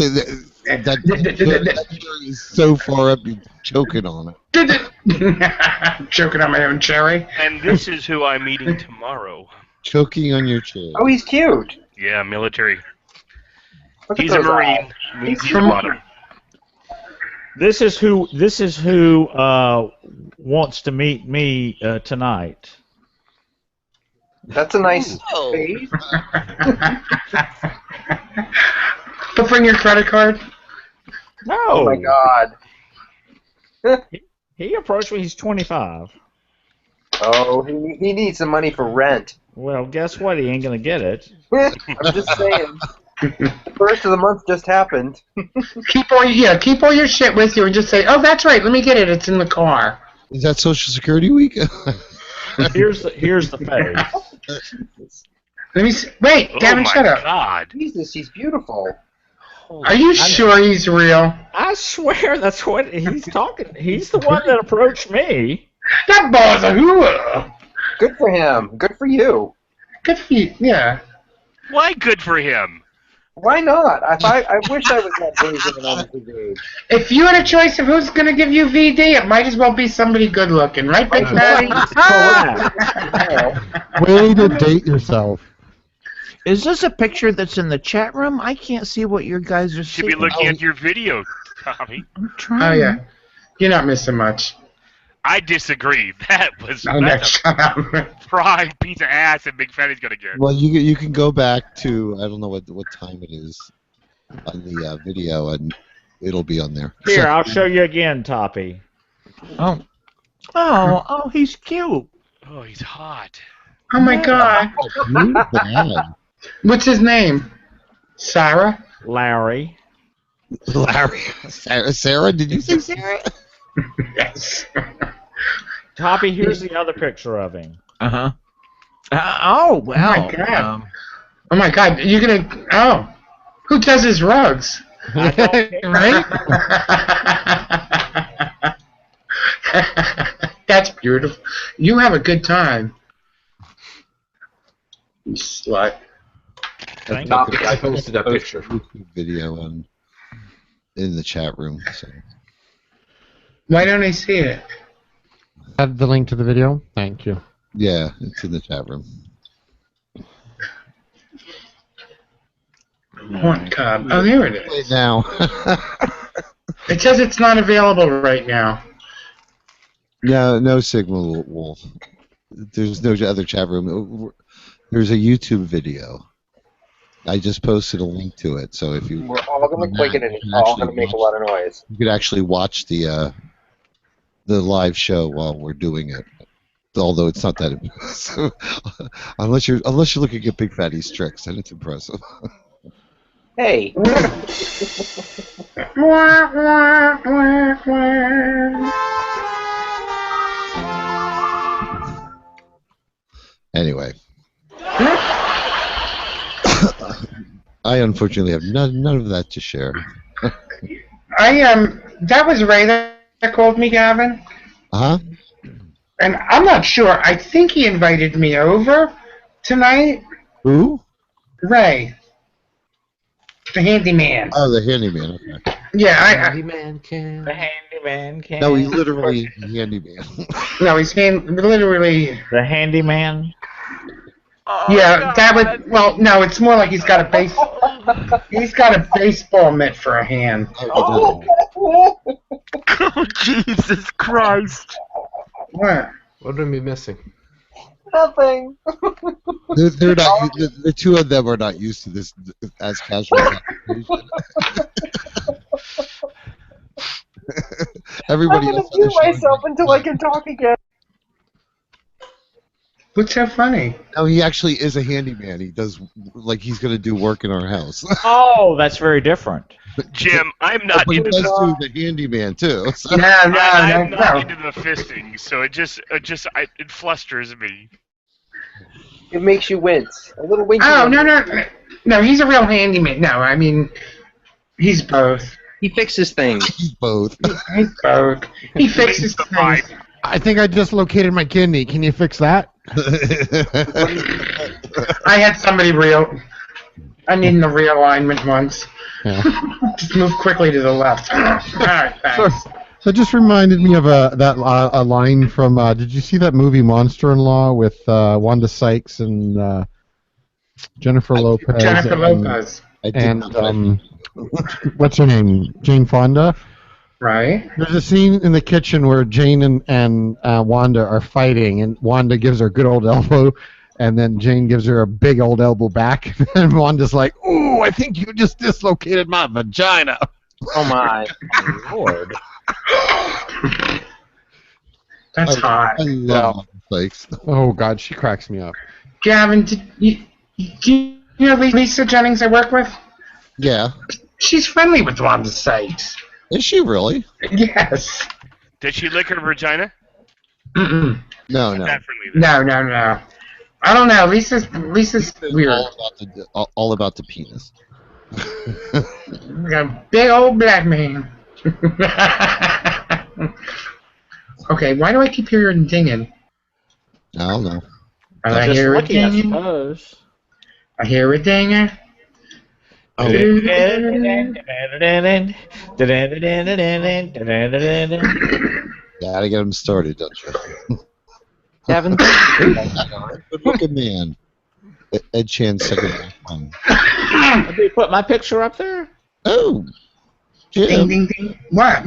cherry is so far up, you're choking on it. Choking on my own cherry. And this is who I'm meeting tomorrow. Choking on your cherry. Oh, he's cute. Yeah, military. Look at He's a those Marine. eyes. Means He's he's a bottom. This is who wants to meet me tonight. That's a nice Oh. face. But bring your credit card. No. Oh my God. He approached me. He's 25. Oh, he needs some money for rent. Well, guess what? He ain't gonna get it. I'm just saying. The first of the month just happened. keep all your shit with you and just say, "Oh, that's right. Let me get it. It's in the car." Is that Social Security week? Here's the face. Let me see. Wait, Oh Gavin, my shut up. God. Jesus, he's beautiful. Are you sure he's real? I swear that's what he's talking. He's the one that approached me. That boy's a hooah. Good for him. Good for you. Good for you. Yeah. Why good for him? Why not? I wish I was that brazen when I was his age. If you had a choice of who's going to give you VD, it might as well be somebody good looking, right, Big Fatty? Way to date yourself. Is this a picture that's in the chat room? I can't see what your guys are Should seeing. be looking at your video, Tommy. I'm trying. Oh, yeah. You're not missing much. I disagree. That was Oh, no, that's shut up. a prime piece of ass that Big Fatty's gonna get. Well, you can go back to, I don't know what time it is on the video, and it'll be on there. Here, I'll show you again, Toppy. Oh, he's cute. Oh, he's hot. Oh, my God. Bad. What's his name? Sarah? Larry. Larry. Sarah, did you say Sarah? Yes. Toppy, here's the other picture of him. Uh-huh. Oh, wow. Oh, my God. Oh, my God. You're going to... Oh. Who does his rugs? Right? That's beautiful. You have a good time. You slut. Thank I posted that picture. YouTube video in the chat room. So. Why don't I see it? Have the link to the video? Thank you. Yeah, it's in the chat room. Corn cob. Oh, there it Wait is. now. It says it's not available right now. No signal, Wolf. There's no other chat room. There's a YouTube video. I just posted a link to it, so if you We're all going to click it and it's all going to make a lot of noise. you could actually watch the live show while we're doing it. Although it's not that impressive, unless you're looking at Big Fatty's tricks, then it's impressive. Hey. Anyway, I unfortunately have none of that to share. That was Ray that called me, Gavin. Uh huh. And I'm not sure. I think he invited me over tonight. Who? Ray. The handyman. Oh, the handyman. Okay. Yeah, Handyman can. The handyman can. No, he's literally handyman. No, he's literally. The handyman. Yeah, that would. Well, no, it's more like he's got a baseball mitt for a hand. Oh, Oh, Jesus Christ. What? What are we missing? Nothing. they're not. The two of them are not used to this as casual conversation. Everybody I'm else. going to mute myself until I can talk again. What's so funny? No, he actually is a handyman. He does like he's going to do work in our house. Oh, that's very different. Jim, I'm not But he into does the. do the handyman too. So. I'm not into the fisting, so it flusters me. It makes you wince. A little winky. Oh, no, he's a real handyman. No, I mean, he's both. He fixes things. He's both. He's both. He fixes things. I think I just located my kidney. Can you fix that? I had somebody I needed a realignment once. Yeah. Just move quickly to the left. All right, thanks. So it just reminded me of a line from. Did you see that movie Monster-in-Law with Wanda Sykes and Jennifer Lopez? Jennifer Lopez. And what's her name? Jane Fonda. Right. There's a scene in the kitchen where Jane and Wanda are fighting, and Wanda gives her a good old elbow, and then Jane gives her a big old elbow back, and Wanda's like, "Ooh, I think you just dislocated my vagina." Oh my Lord. That's hot. I love Sykes. Oh God, she cracks me up. Gavin, do you know Lisa Jennings I work with? Yeah. She's friendly with Wanda Sykes. Is she really? Yes. Did she lick her vagina? Mm-mm. No. Not friendly, then. No. I don't know. Lisa's weird. All about the penis. Like a big old black man. Okay, why do I keep hearing dinging? I don't know. I Just hear a looking, I dinging. suppose. I hear a dinger. Oh. Gotta get him started, don't you? Gavin. Good looking man. Ed Chan's second one. Did you put my picture up there? Oh, Ding, Jim. ding, ding. What?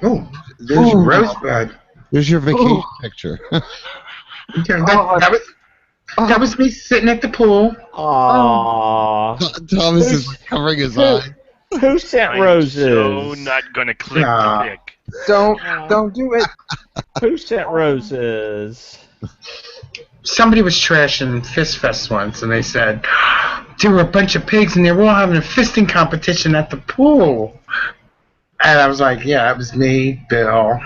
Ooh. There's Ooh, your, Rosebud. there's your vacation picture. That was me sitting at the pool. Aww. Thomas is covering his eye. Who sent I'm roses? so not gonna click the pic. Don't do it. Who sent roses? Somebody was trashing Fist Fest once, and they said there were a bunch of pigs, and they were all having a fisting competition at the pool. And I was like, yeah, it was me, Bill.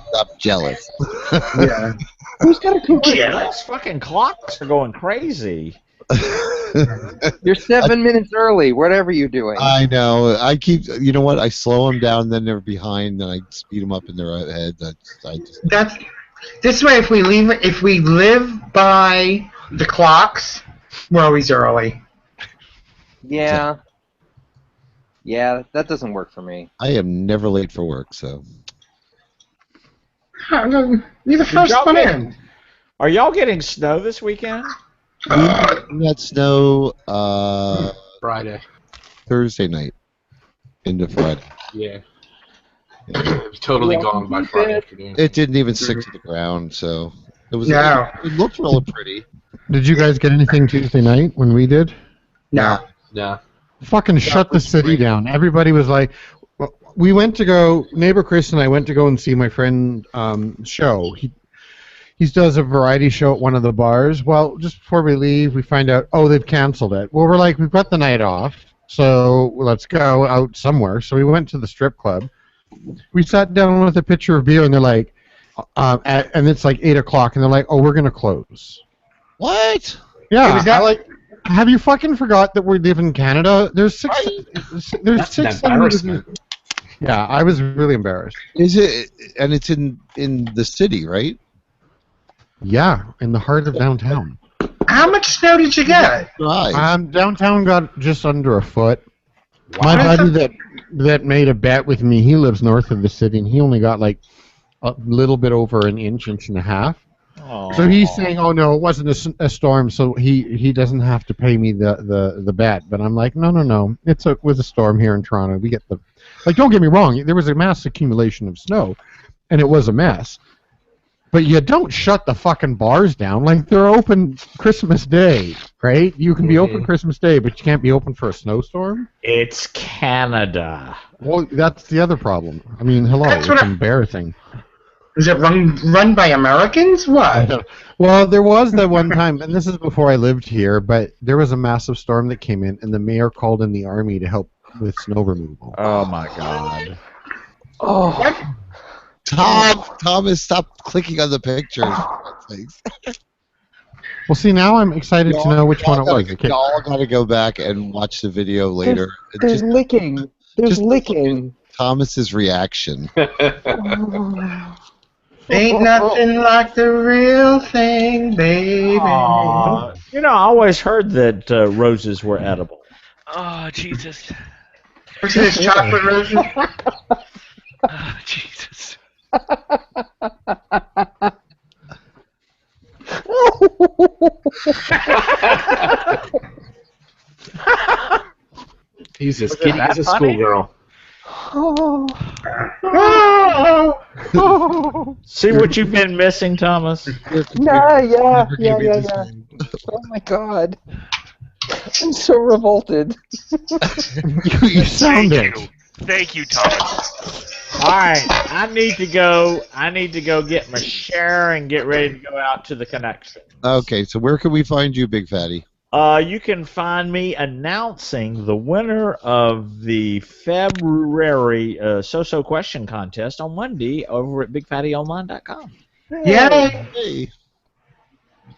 Stop jealous. Yeah. Who's got a cookie? Those fucking clocks are going crazy. You're 7 minutes early. Whatever you're doing. I know. I keep. You know what? I slow them down, then they're behind, then I speed them up in their head. That's this way. If we live by the clocks, we're always early. Yeah. Yeah, that doesn't work for me. I am never late for work, so. You're the first one in. Are y'all getting snow this weekend? We had snow Friday. Thursday night into Friday. Yeah. It was totally gone by Friday afternoon. It didn't even stick to the ground, so it was. No. It looked really pretty. Did you guys get anything Tuesday night when we did? No. No. Fucking shut the city down. Everybody was like, we went to go, neighbor Chris and I went to go and see my friend show. He does a variety show at one of the bars. Well, just before we leave, we find out, they've canceled it. Well, we're like, we've got the night off, so let's go out somewhere. So we went to the strip club. We sat down with a pitcher of beer, and they're like, and it's like 8 o'clock, and they're like, we're going to close. What? Yeah, have you fucking forgot that we live in Canada? There's six. There's That's an 6 embarrassment. Yeah, I was really embarrassed. Is it? And it's in the city, right? Yeah, in the heart of downtown. How much snow did you get? Right. Downtown got just under a foot. My buddy that made a bet with me, he lives north of the city, and he only got like a little bit over an inch and a half. So he's saying, no, it wasn't a storm, so he doesn't have to pay me the bet. But I'm like, no, it was a storm here in Toronto. We get don't get me wrong, there was a mass accumulation of snow, and it was a mess. But you don't shut the fucking bars down. Like, they're open Christmas Day, right? You can be open Christmas Day, but you can't be open for a snowstorm? It's Canada. Well, that's the other problem. I mean, hello, it's embarrassing. Is it run by Americans? What? Well, there was that one time, and this is before I lived here, but there was a massive storm that came in, and the mayor called in the army to help with snow removal. Oh, my God. What? Thomas, stop clicking on the pictures. Well, see, now I'm excited to know which one it was. Y'all got to go back and watch the video later. There's licking. There's licking. Thomas's reaction. Ain't nothing like the real thing, baby. I always heard that roses were edible. Oh, Jesus. What's this, chocolate roses? Oh, Jesus. He's as skinny as a schoolgirl. See what you've been missing, Thomas? Yeah. Oh my God. I'm so revolted. You sound it. Thank you, Thomas. All right, I need to go get my share and get ready to go out to the connection. Okay, so where can we find you, Big Fatty? You can find me announcing the winner of the February So-So Question Contest on Monday over at BigFattyOnline.com. Yay!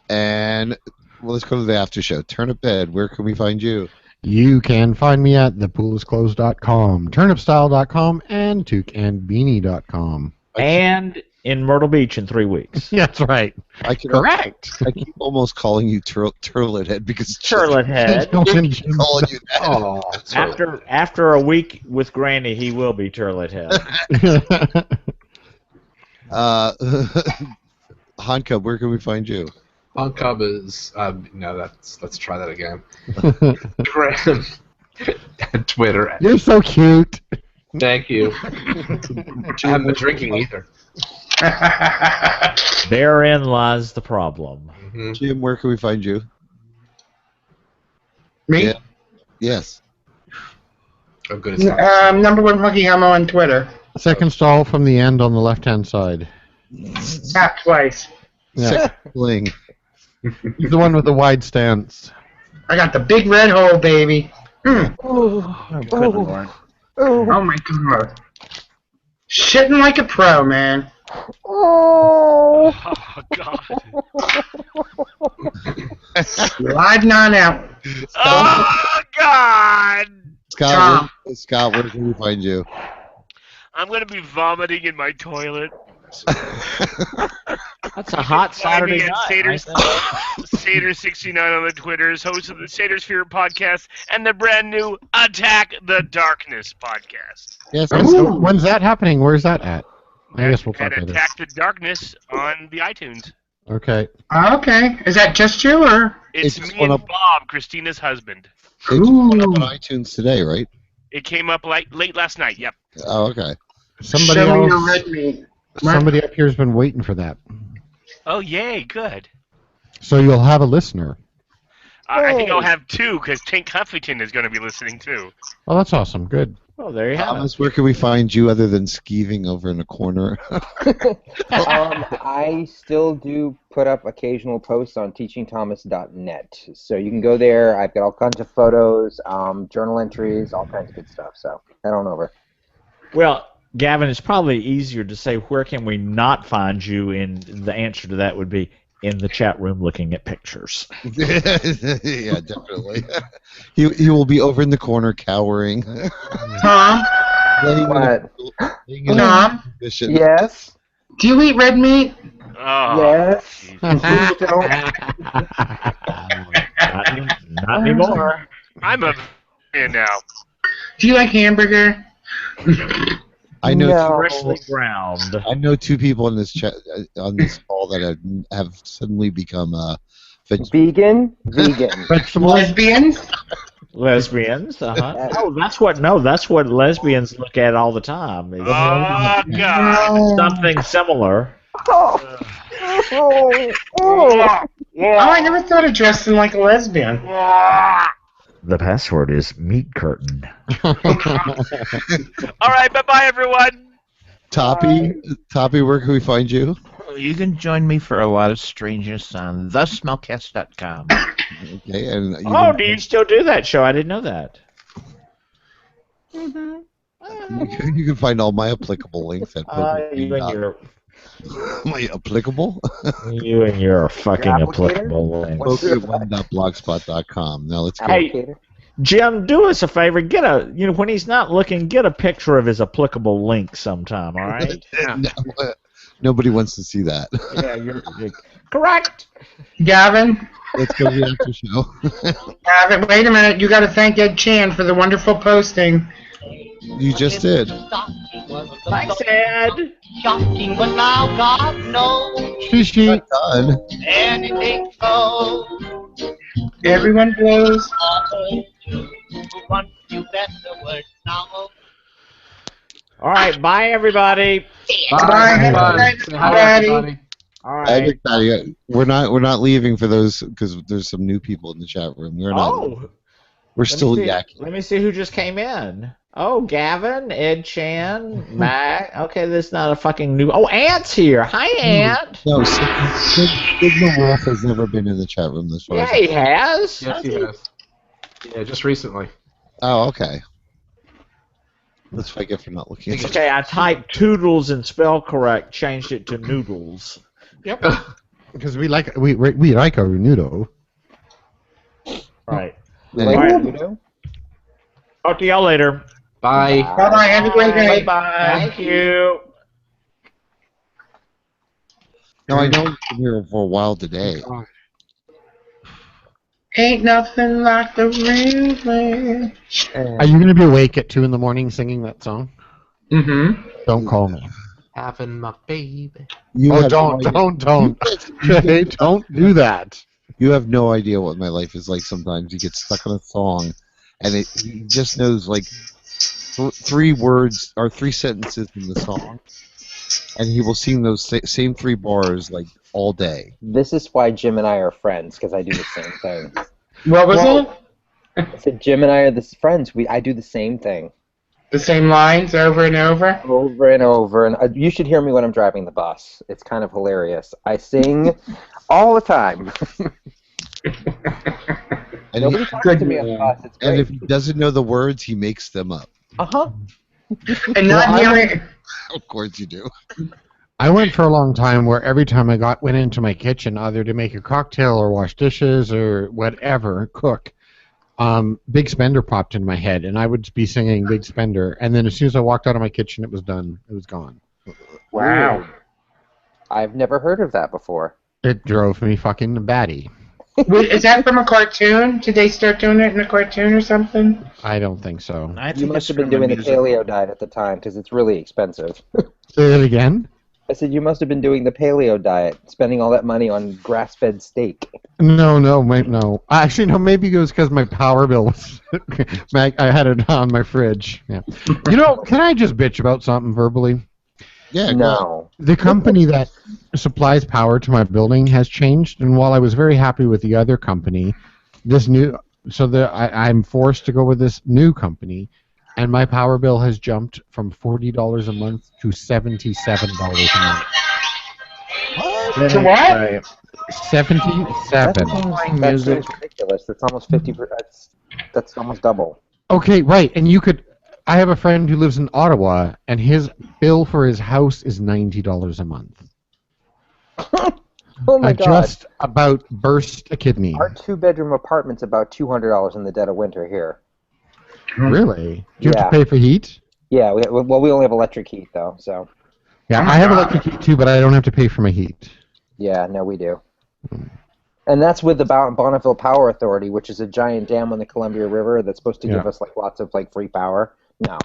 And let's go to the after show. Turnip Bed, where can we find you? You can find me at thepoolisclosed.com, turnipstyle.com, and toucanbeanie.com. And in Myrtle Beach in 3 weeks. That's right. Correct. I keep almost calling you Turlet Head because Turlet Head. calling you that. Oh, After a week with Granny, he will be Turlet Head. Hanka, where can we find you? Cub is let's try that again. Instagram and Twitter. You're so cute. Thank you. I haven't been drinking either. Therein lies the problem. Mm-hmm. Jim, where can we find you? Me? Yeah. Yes. Oh, good. It's number one monkey homo on Twitter. Second stall from the end on the left-hand side. Tap twice. Yeah. Bling. He's the one with the wide stance. I got the big red hole, baby. Oh, good Lord. Oh my God. Shitting like a pro, man. Oh, God. Sliding on out. Oh, God. Scott, where can we find you? I'm going to be vomiting in my toilet. That's a hot Saturday night. Satyr69 on the Twitters, host of the Satyr Sphere podcast, and the brand new Attack the Darkness podcast. Yes. When's that happening? Where's that at? I guess we'll talk about Attack the Darkness on the iTunes. Okay. Okay. Is that just you, or? It's just me went and up. Bob, Christina's husband. It just went up on iTunes today, right? It came up late last night. Yep. Oh, okay. Somebody Show me your else. red meat. What? Somebody up here has been waiting for that. Oh, yay, good. So you'll have a listener. I think I'll have 2 because Tank Huffington is going to be listening too. Oh, that's awesome. Good. Oh, there you have it. Thomas, where can we find you other than skeeving over in a corner? I still do put up occasional posts on teachingthomas.net. So you can go there. I've got all kinds of photos, journal entries, all kinds of good stuff. So head on over. Well, Gavin, it's probably easier to say where can we not find you, and the answer to that would be in the chat room looking at pictures. Yeah, definitely. He will be over in the corner cowering. Tom? What? Tom? Yes? Do you eat red meat? Oh, Yes? Not anymore. I'm a fan now. Do you like hamburger? I know No. Freshly ground. I know 2 people in this chat on this call that have suddenly become Vegan? Vegan. Lesbians? Lesbians, uh-huh. Oh, that's what lesbians look at all the time. Is Oh, God. something similar. Oh, I never thought of dressing like a lesbian. The password is meat curtain. All right, bye-bye, everyone. Toppy, where can we find you? You can join me for a lot of strangeness on thesmellcast.com. Okay, and Oh, do you still do that show? I didn't know that. you can find all my applicable links at You and your my applicable? you and your fucking applicable links. Pokin1.blogspot.com. Now let's go. Hey, Jim, do us a favor. Get when he's not looking, get a picture of his applicable link sometime. All right? No, nobody wants to see that. Yeah, you're correct. Gavin? Let's go to the after show. Gavin, wait a minute. You got to thank Ed Chan for the wonderful posting. You just did. Thanks, Ed. Shocking, but now God knows She's done. anything goes. Everyone blows. Once you let the word now. All right, bye, everybody. Bye. Bye. Say hi, everybody. All right. We're not leaving for those because there's some new people in the chat room. We're not. Oh, We're still yakking. Let me see who just came in. Oh, Gavin, Ed Chan, Mac. Okay, this is not a fucking new. Oh, Ant's here. Hi, Ant. No, Sigma Wolf has never been in the chat room this far. Yeah, he has. Yes, he has. Yeah, just recently. Oh, okay. That's what I get for not looking at it. Okay, I typed toodles and spell correct, changed it to noodles. Yep. Because we like our noodle. Right. Anyway. Talk to y'all later. Bye. Bye-bye. Have a great day. Bye. Thank you. No, I know we've been here for a while today. Ain't nothing like the real thing. Are you going to be awake at 2 in the morning singing that song? Mm-hmm. Don't call me. Having my baby. Don't Jay, don't do that. You have no idea what my life is like sometimes. You get stuck on a song, and he just knows like 3 words or 3 sentences in the song, and he will sing those same 3 bars like all day. This is why Jim and I are friends, because I do the same thing. What was it? I said Jim and I are friends. I do the same thing. The same lines over and over? Over and over. And you should hear me when I'm driving the bus. It's kind of hilarious. I sing all the time. And Nobody talks to me on the bus. It's great. And if he doesn't know the words, he makes them up. Uh-huh. And not hearing... Of course you do. I went for a long time where every time I went into my kitchen, either to make a cocktail or wash dishes or whatever, cook, Big Spender popped in my head, and I would be singing Big Spender, and then as soon as I walked out of my kitchen, it was done. It was gone. Wow. I've never heard of that before. It drove me fucking batty. Is that from a cartoon? Did they start doing it in a cartoon or something? I don't think so. You must have been doing the paleo diet at the time, because it's really expensive. Say it again? I said you must have been doing the paleo diet, spending all that money on grass-fed steak. No. Actually, no. Maybe it was because my power bill was. I had it on my fridge. Yeah. Can I just bitch about something verbally? Yeah. No. The company that supplies power to my building has changed, and while I was very happy with the other company, I'm forced to go with this new company, and my power bill has jumped from $40 a month to $77 a month. To what? Right. 77. That seems ridiculous. That's almost 50. That's almost double. Okay, right, and I have a friend who lives in Ottawa, and his bill for his house is $90 a month. Oh my I God. just about burst a kidney. Our 2-bedroom apartment's about $200 in the dead of winter here. Really? Do you have Yeah. to pay for heat? Yeah. We only have electric heat though, so. Yeah, I have electric heat too, but I don't have to pay for my heat. Yeah. No, we do. And that's with the Bonneville Power Authority, which is a giant dam on the Columbia River that's supposed to give us lots of free power. No,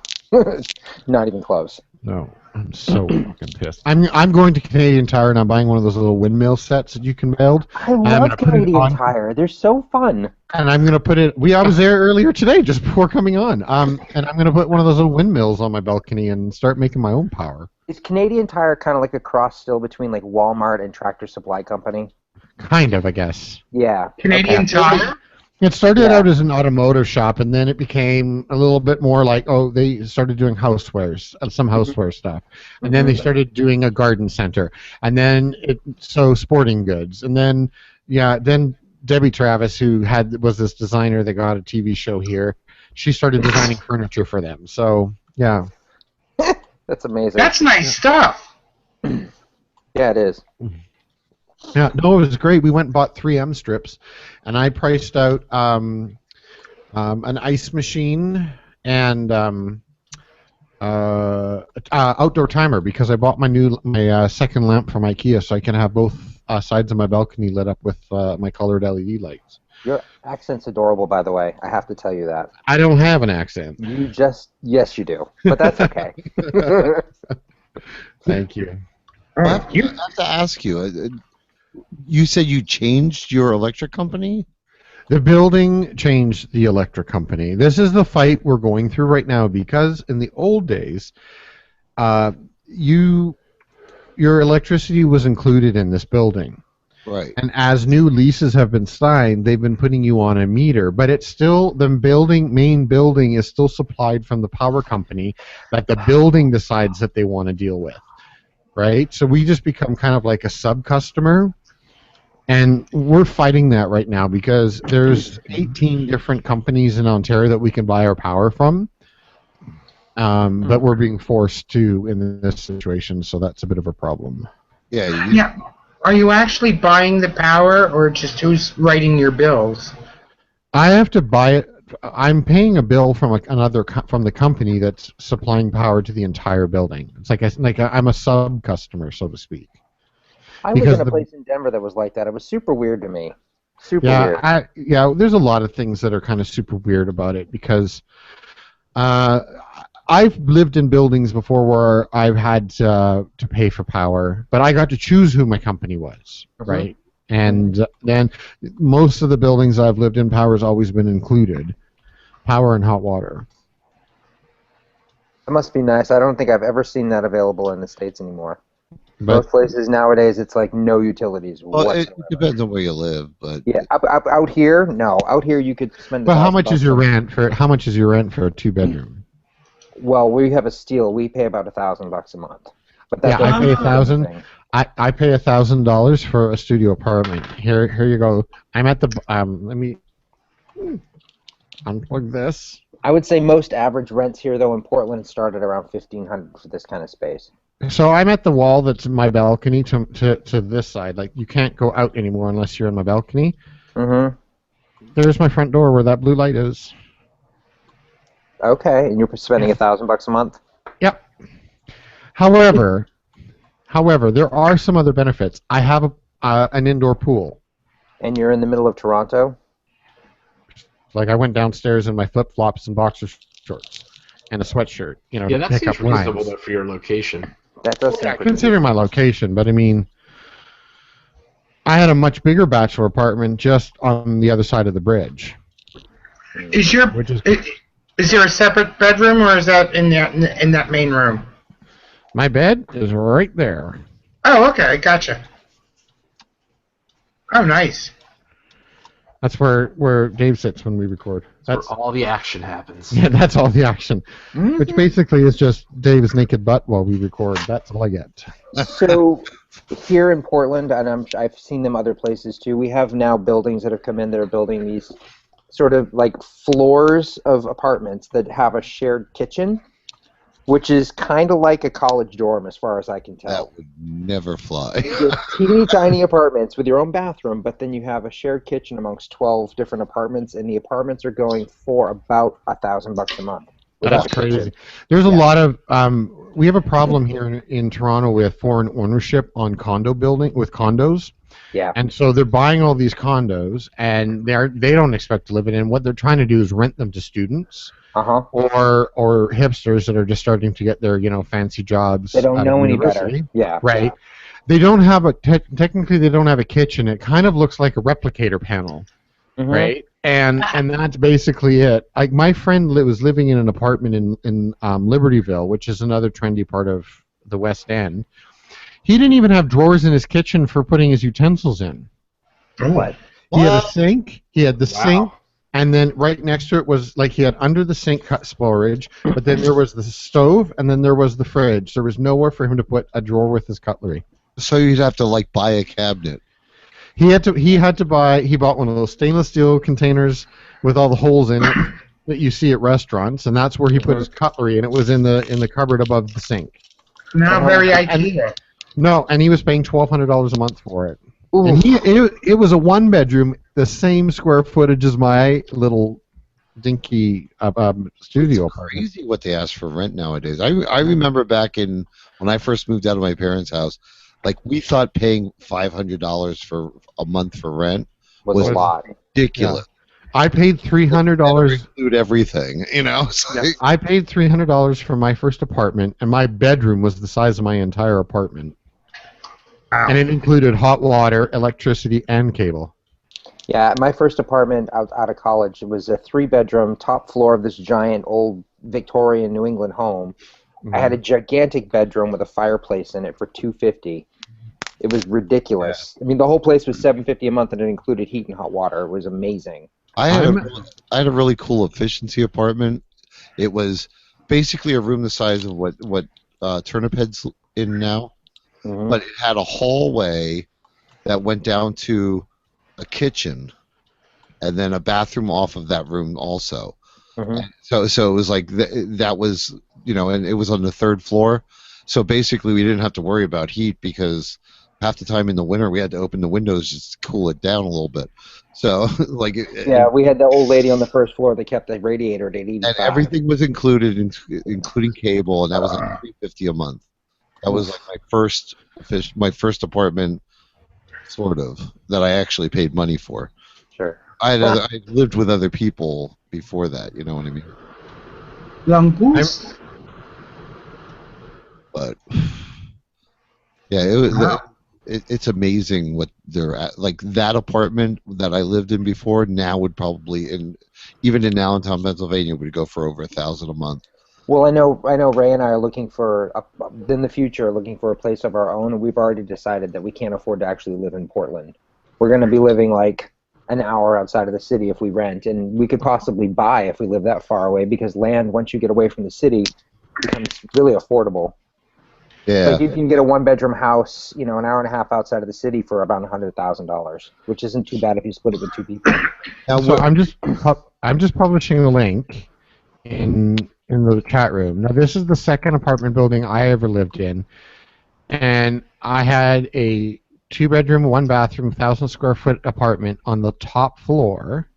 not even close. No, I'm so fucking pissed. I'm going to Canadian Tire and I'm buying one of those little windmill sets that you can build. I love Canadian Tire. They're so fun. And I'm going to put it. I was there earlier today, just before coming on. And I'm going to put one of those little windmills on my balcony and start making my own power. Is Canadian Tire kind of like a cross still between Walmart and Tractor Supply Company? Kind of, I guess. Yeah. Canadian Tire? It started out as an automotive shop, and then it became a little bit more like, they started doing housewares, some houseware stuff. And then they started doing a garden center. And then sporting goods. And then, then Debbie Travis, who was this designer that got a TV show here, she started designing furniture for them. So, yeah. That's amazing. That's nice stuff. Yeah, it is. Yeah, no, it was great. We went and bought 3M strips, and I priced out an ice machine and outdoor timer because I bought my second lamp from IKEA, so I can have both sides of my balcony lit up with my colored LED lights. Your accent's adorable, by the way. I have to tell you that. I don't have an accent. Yes, you do, but that's okay. Thank you. I have to ask you. You said you changed your electric company? The building changed the electric company. This is the fight we're going through right now because in the old days, your electricity was included in this building. Right. And as new leases have been signed, they've been putting you on a meter, but it's still the main building is still supplied from the power company that the building decides that they want to deal with. Right? So we just become kind of like a sub-customer. And we're fighting that right now because there's 18 different companies in Ontario that we can buy our power from. But we're being forced to in this situation, so that's a bit of a problem. Yeah. Are you actually buying the power, or just who's writing your bills? I have to buy it. I'm paying a bill from from the company that's supplying power to the entire building. It's like I'm a sub-customer, so to speak. I was in a place in Denver that was like that. It was super weird to me. Super weird. There's a lot of things that are kind of super weird about it because I've lived in buildings before where I've had to pay for power, but I got to choose who my company was, right? And then most of the buildings I've lived in, power has always been included, power and hot water. It must be nice. I don't think I've ever seen that available in the States anymore. But most places nowadays, it's like no utilities. Well, it depends on where you live, but yeah, out here, no. Out here, you could spend. But how much is your rent for? How much is your rent for a 2-bedroom? Well, we have a steel. We pay about $1,000 a month. But yeah, I pay $1,000. I pay $1,000 for a studio apartment. Here you go. I'm at the. Let me unplug this. I would say most average rents here, though, in Portland start at around $1,500 for this kind of space. So I'm at the wall that's in my balcony to this side. Like you can't go out anymore unless you're in my balcony. Mm-hmm. There's my front door where that blue light is. Okay, and you're spending $1,000 a month. Yep. However, there are some other benefits. I have an indoor pool. And you're in the middle of Toronto. Like I went downstairs in my flip-flops and boxer shorts and a sweatshirt. Yeah, that to pick seems up reasonable lines. though for your location. That does sound pretty Considering my location, but I mean, I had a much bigger bachelor apartment just on the other side of the bridge. Is there a separate bedroom, or is that in that main room? My bed is right there. Oh, okay, gotcha. Oh, nice. That's where Dave sits when we record. That's where all the action happens. Yeah, that's all the action. Which basically is just Dave's naked butt while we record. That's all I get. So here in Portland, and I've seen them other places too, we have now buildings that have come in that are building these sort of like floors of apartments that have a shared kitchen, which is kind of like a college dorm as far as I can tell. That would never fly. Teeny tiny apartments with your own bathroom, but then you have a shared kitchen amongst 12 different apartments, and the apartments are going for about $1,000 a month. That's crazy. There's a lot of we have a problem here in Toronto with foreign ownership on condos. Yeah. And so they're buying all these condos, and they don't expect to live in it. And what they're trying to do is rent them to students. Or hipsters that are just starting to get their fancy jobs. They don't know any better. Yeah. Right. Yeah. They don't have technically they don't have a kitchen. It kind of looks like a replicator panel, right? And that's basically it. Like my friend was living in an apartment in Libertyville, which is another trendy part of the West End. He didn't even have drawers in his kitchen for putting his utensils in. What? He had a sink. He had the sink. And then right next to it was, like, he had under the sink storage, but then there was the stove, and then there was the fridge. There was nowhere for him to put a drawer with his cutlery. So you'd have to, like, buy a cabinet. He bought one of those stainless steel containers with all the holes in it that you see at restaurants, and that's where he put his cutlery, and it was in the cupboard above the sink. Not very ideal. No, and he was paying $1,200 a month for it. Ooh. And it was a one-bedroom, the same square footage as my little dinky studio apartment. Crazy what they ask for rent nowadays. I remember back when I first moved out of my parents' house, like we thought paying $500 for a month for rent was a lot. Ridiculous. Yeah. I paid $300. Include everything, So I paid $300 for my first apartment, and my bedroom was the size of my entire apartment. Wow. And it included hot water, electricity, and cable. Yeah, my first apartment out of college, it was a 3-bedroom, top floor of this giant old Victorian New England home. I had a gigantic bedroom with a fireplace in it for $250. It was ridiculous. Yeah. I mean, the whole place was $750 a month, and it included heat and hot water. It was amazing. I had a really cool efficiency apartment. It was basically a room the size of what Turnip Head's in now. But it had a hallway that went down to a kitchen, and then a bathroom off of that room also. So it was like that was and it was on the 3rd floor. So basically, we didn't have to worry about heat because half the time in the winter we had to open the windows just to cool it down a little bit. So we had the old lady on the 1st floor that kept the radiator at 85. And everything was included, including cable, and that was like $350 a month. That was like my first apartment, sort of, that I actually paid money for. Sure. I lived with other people before that. You know what I mean? Langoose. But yeah, it's amazing what they're at. Like that apartment that I lived in before now would probably, even in Allentown, Pennsylvania, would go for over $1,000 a month. Well, I know Ray and I are looking for, in the future, looking for a place of our own, and we've already decided that we can't afford to actually live in Portland. We're going to be living like an hour outside of the city if we rent, and we could possibly buy if we live that far away, because land, once you get away from the city, becomes really affordable. Yeah. Like you can get a 1-bedroom house, an hour and a half outside of the city for about $100,000, which isn't too bad if you split it with 2 people. Now, so I'm just publishing the link in the chat room. Now, this is the second apartment building I ever lived in, and I had a 2-bedroom, 1-bathroom, 1,000 square foot apartment on the top floor,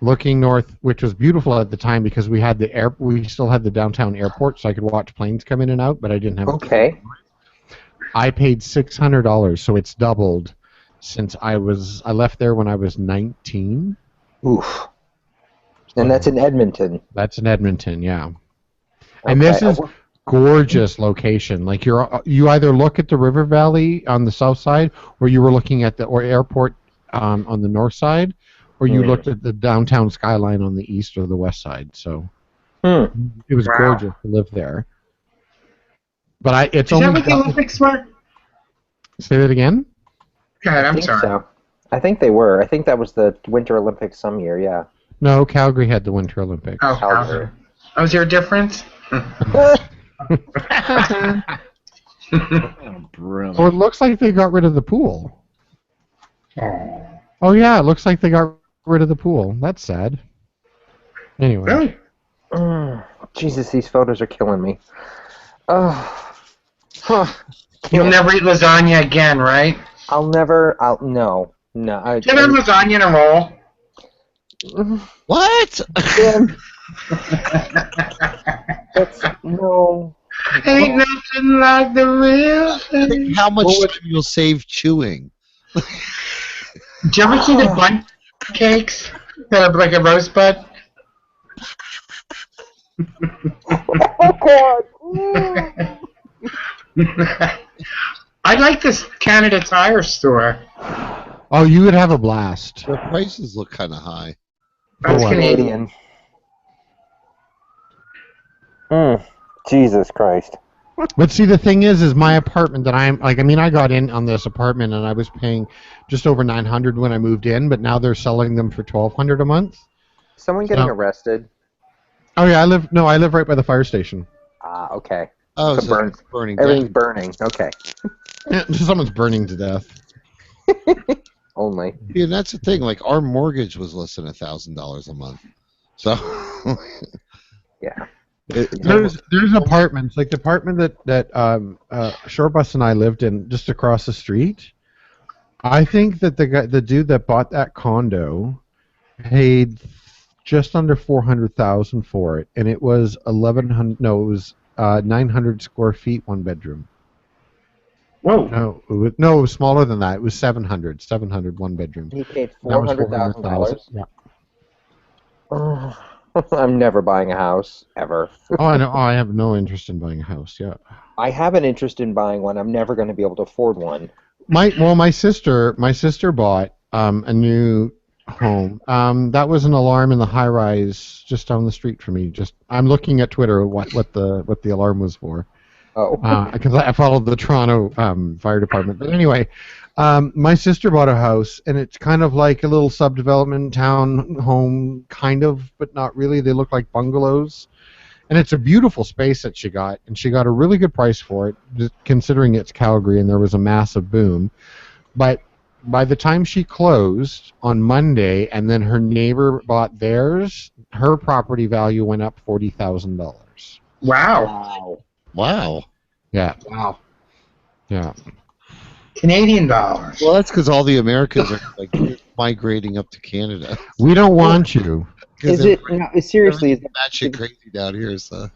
looking north, which was beautiful at the time because we still had the downtown airport, so I could watch planes come in and out, but I didn't have. Okay. I paid $600, so it's doubled since I left there when I was 19. Oof. And that's in Edmonton. That's in Edmonton, yeah. And this is gorgeous location. Like you either look at the river valley on the south side, or you were looking at the airport on the north side, or you looked at the downtown skyline on the east or the west side. So it was gorgeous to live there. But it's Is that only what the Olympics were? Say that again. God, I'm think sorry. so. I think they were. I think that was the Winter Olympics some year, yeah. No, Calgary had the Winter Olympics. Oh, Calgary. Oh, is there a difference? Oh, it looks like they got rid of the pool. Oh yeah, it looks like they got rid of the pool. That's sad. Anyway. Really? Jesus, these photos are killing me. Oh. Huh. You'll never eat lasagna again, right? No. Do you have lasagna in a roll? What? No. Ain't nothing like the real thing. How much time you'll save chewing? Did you ever see the bun cakes that are like a rosebud? Oh, God. I like this Canada Tire store. Oh, you would have a blast. The prices look kind of high. That's Canadian. Jesus Christ. But see, the thing is my apartment that I got in on this apartment and I was paying just over $900 when I moved in, but now they're selling them for $1,200 a month. Someone getting arrested? Oh yeah, I live right by the fire station. Ah, okay. Oh, so burning. Everything's burning. Okay. Yeah, someone's burning to death. Only. Yeah, that's the thing. Like our mortgage was less than $1,000 a month. So. Yeah. There's apartments like the apartment that Shorebus and I lived in just across the street. I think that the dude that bought that condo paid just under $400,000 for it, and it was 1,100. No, it was 900 square feet, one bedroom. Whoa. No, it was smaller than that. It was 700, one bedroom. He paid $400,000. Yeah. Oh, I'm never buying a house ever. Oh, I know. Oh, I have no interest in buying a house. Yeah. I have an interest in buying one. I'm never going to be able to afford one. My sister bought a new home. That was an alarm in the high rise just down the street from me. I'm looking at Twitter what the alarm was for. Oh. Because I followed the Toronto fire department. But anyway, my sister bought a house, and it's kind of like a little subdevelopment town home, kind of, but not really. They look like bungalows. And it's a beautiful space that she got, and she got a really good price for it, considering it's Calgary and there was a massive boom. But by the time she closed on Monday, and then her neighbor bought theirs, her property value went up $40,000. Wow. Wow. Yeah. Wow. Yeah. Canadian dollars. Well, that's because all the Americans are like migrating up to Canada. We don't want you. Is it seriously? Is that shit crazy down here? So.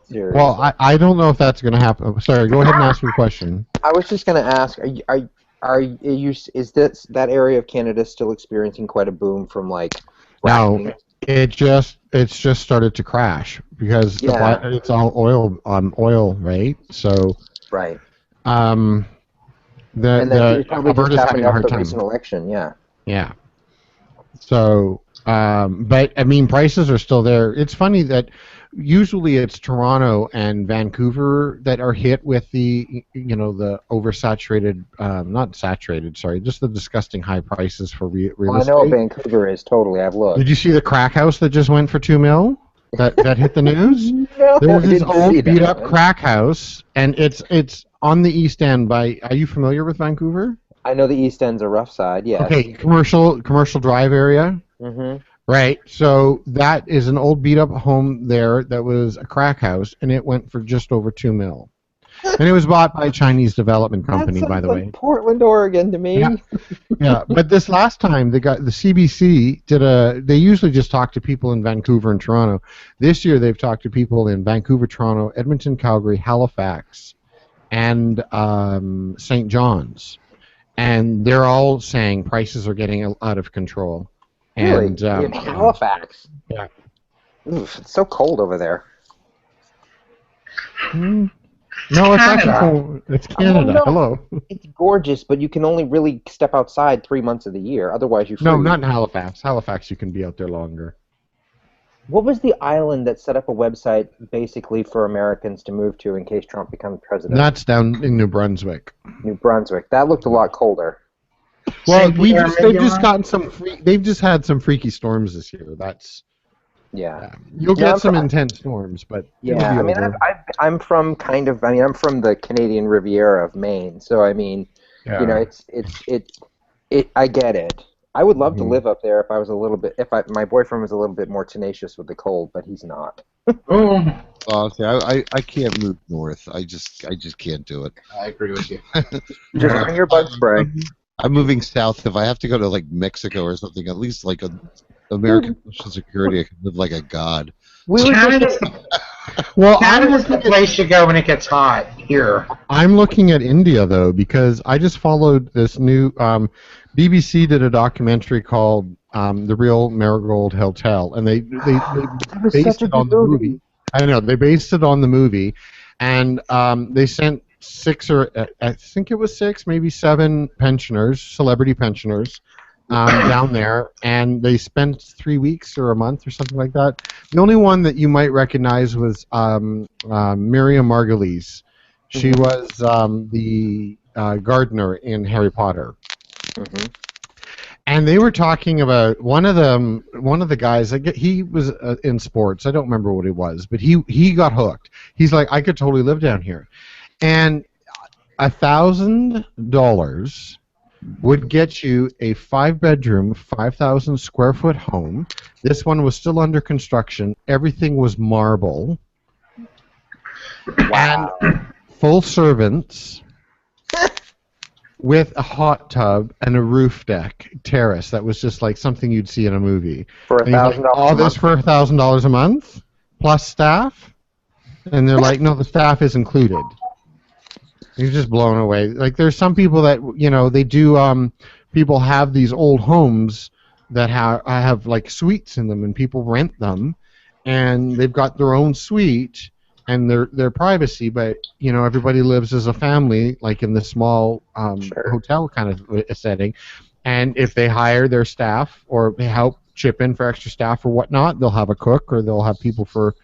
Well, I don't know if that's going to happen. Sorry, go ahead and ask your question. I was just going to ask: is that area of Canada still experiencing quite a boom from like? No, it's just started to crash because it's all oil, right? So right. The probably Alberta's just having happened a hard after the time. recent election, yeah. Yeah. So, but I mean, prices are still there. It's funny that usually it's Toronto and Vancouver that are hit with the oversaturated, not saturated, sorry, just the disgusting high prices for real estate. I know Vancouver is totally. I've looked. Did you see the crack house that just went for $2 million? That hit the news? No, There's this I didn't old see that beat up one. crack house, and it's on the East End. Are you familiar with Vancouver? I know the East End's a rough side. Yes. Okay, commercial drive area. Mhm. Right. So that is an old beat up home there that was a crack house, and it went for just over $2 million. And it was bought by a Chinese development company, by the way. Portland, Oregon, to me. Yeah. Yeah, but this last time the CBC they usually just talk to people in Vancouver and Toronto. This year they've talked to people in Vancouver, Toronto, Edmonton, Calgary, Halifax, and St. John's. And they're all saying prices are getting out of control. Really? And In Halifax? Yeah. Oof, it's so cold over there. No, it's actually Canada. cool. It's Canada. no. Hello. It's gorgeous, but you can only really step outside 3 months of the year. Otherwise, you freeze. No, not in Halifax. Halifax, you can be out there longer. What was the island that set up a website basically for Americans to move to in case Trump becomes president? That's down in New Brunswick. New Brunswick. That looked a lot colder. Well, St. they've just gotten they've just had some freaky storms this year. That's Yeah. you'll get some intense storms, but it'll be I mean, over. I'm from I'm from the Canadian Riviera of Maine, so I mean, Yeah. you know, I get it. I would love to live up there if I was a little bit, my boyfriend was a little bit more tenacious with the cold, but he's not. See, I can't move north. I just can't do it. I agree with you. Just bring your bug spray. I'm moving south. If I have to go to like Mexico or something, at least like American Social Security, I can live like a god. Canada's the place you go when it gets hot here. I'm looking at India though because I just followed this new BBC did a documentary called The Real Marigold Hotel, and they based it on the movie. I know they based it on the movie, and they sent 6 or I think it was 6, maybe 7 pensioners, celebrity pensioners, down there, and they spent 3 weeks or a month or something like that. The only one that you might recognize was Miriam Margolyes. She was the gardener in Harry Potter. And they were talking about one of the guys. He was in sports. I don't remember what it was, but he got hooked. He's like, I could totally live down here, and $1,000 would get you a 5-bedroom, 5,000 square foot home. This one was still under construction. Everything was marble. Wow. And full servants. With a hot tub and a roof deck terrace that was just like something you'd see in a movie. For $1,000 all this for $1,000 a month plus staff, and they're like, no, the staff is included. You're just blown away. Like there's some people that they do. People have these old homes that have like suites in them, and people rent them, and they've got their own suite. And their privacy, but everybody lives as a family, like in this small hotel kind of setting. And if they hire their staff or they help chip in for extra staff or whatnot, they'll have a cook or they'll have people for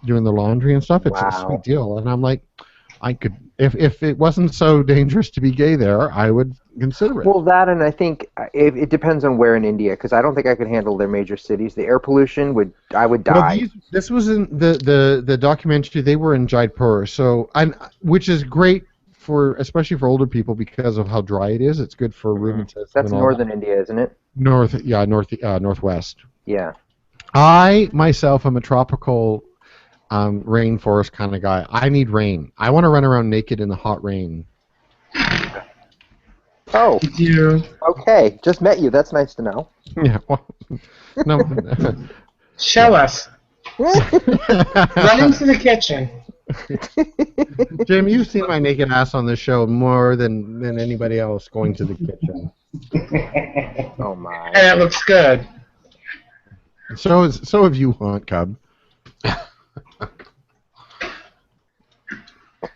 doing the laundry and stuff. It's a sweet deal. And I'm like, I could if it wasn't so dangerous to be gay there, I would consider it. Well, that, and I think it depends on where in India, because I don't think I could handle their major cities. The air pollution I would die. Well, this was in the documentary. They were in Jaipur, which is great especially for older people because of how dry it is. It's good for rheumatism. That's northern India, isn't it? Northwest. Yeah. I myself am a tropical rainforest kind of guy. I need rain. I want to run around naked in the hot rain. Oh. Okay. Just met you. That's nice to know. Yeah. Well, no. Show us. Run into the kitchen. Jim, you've seen my naked ass on this show more than anybody else going to the kitchen. Oh my. And it looks good. So have you, Haunt Cub.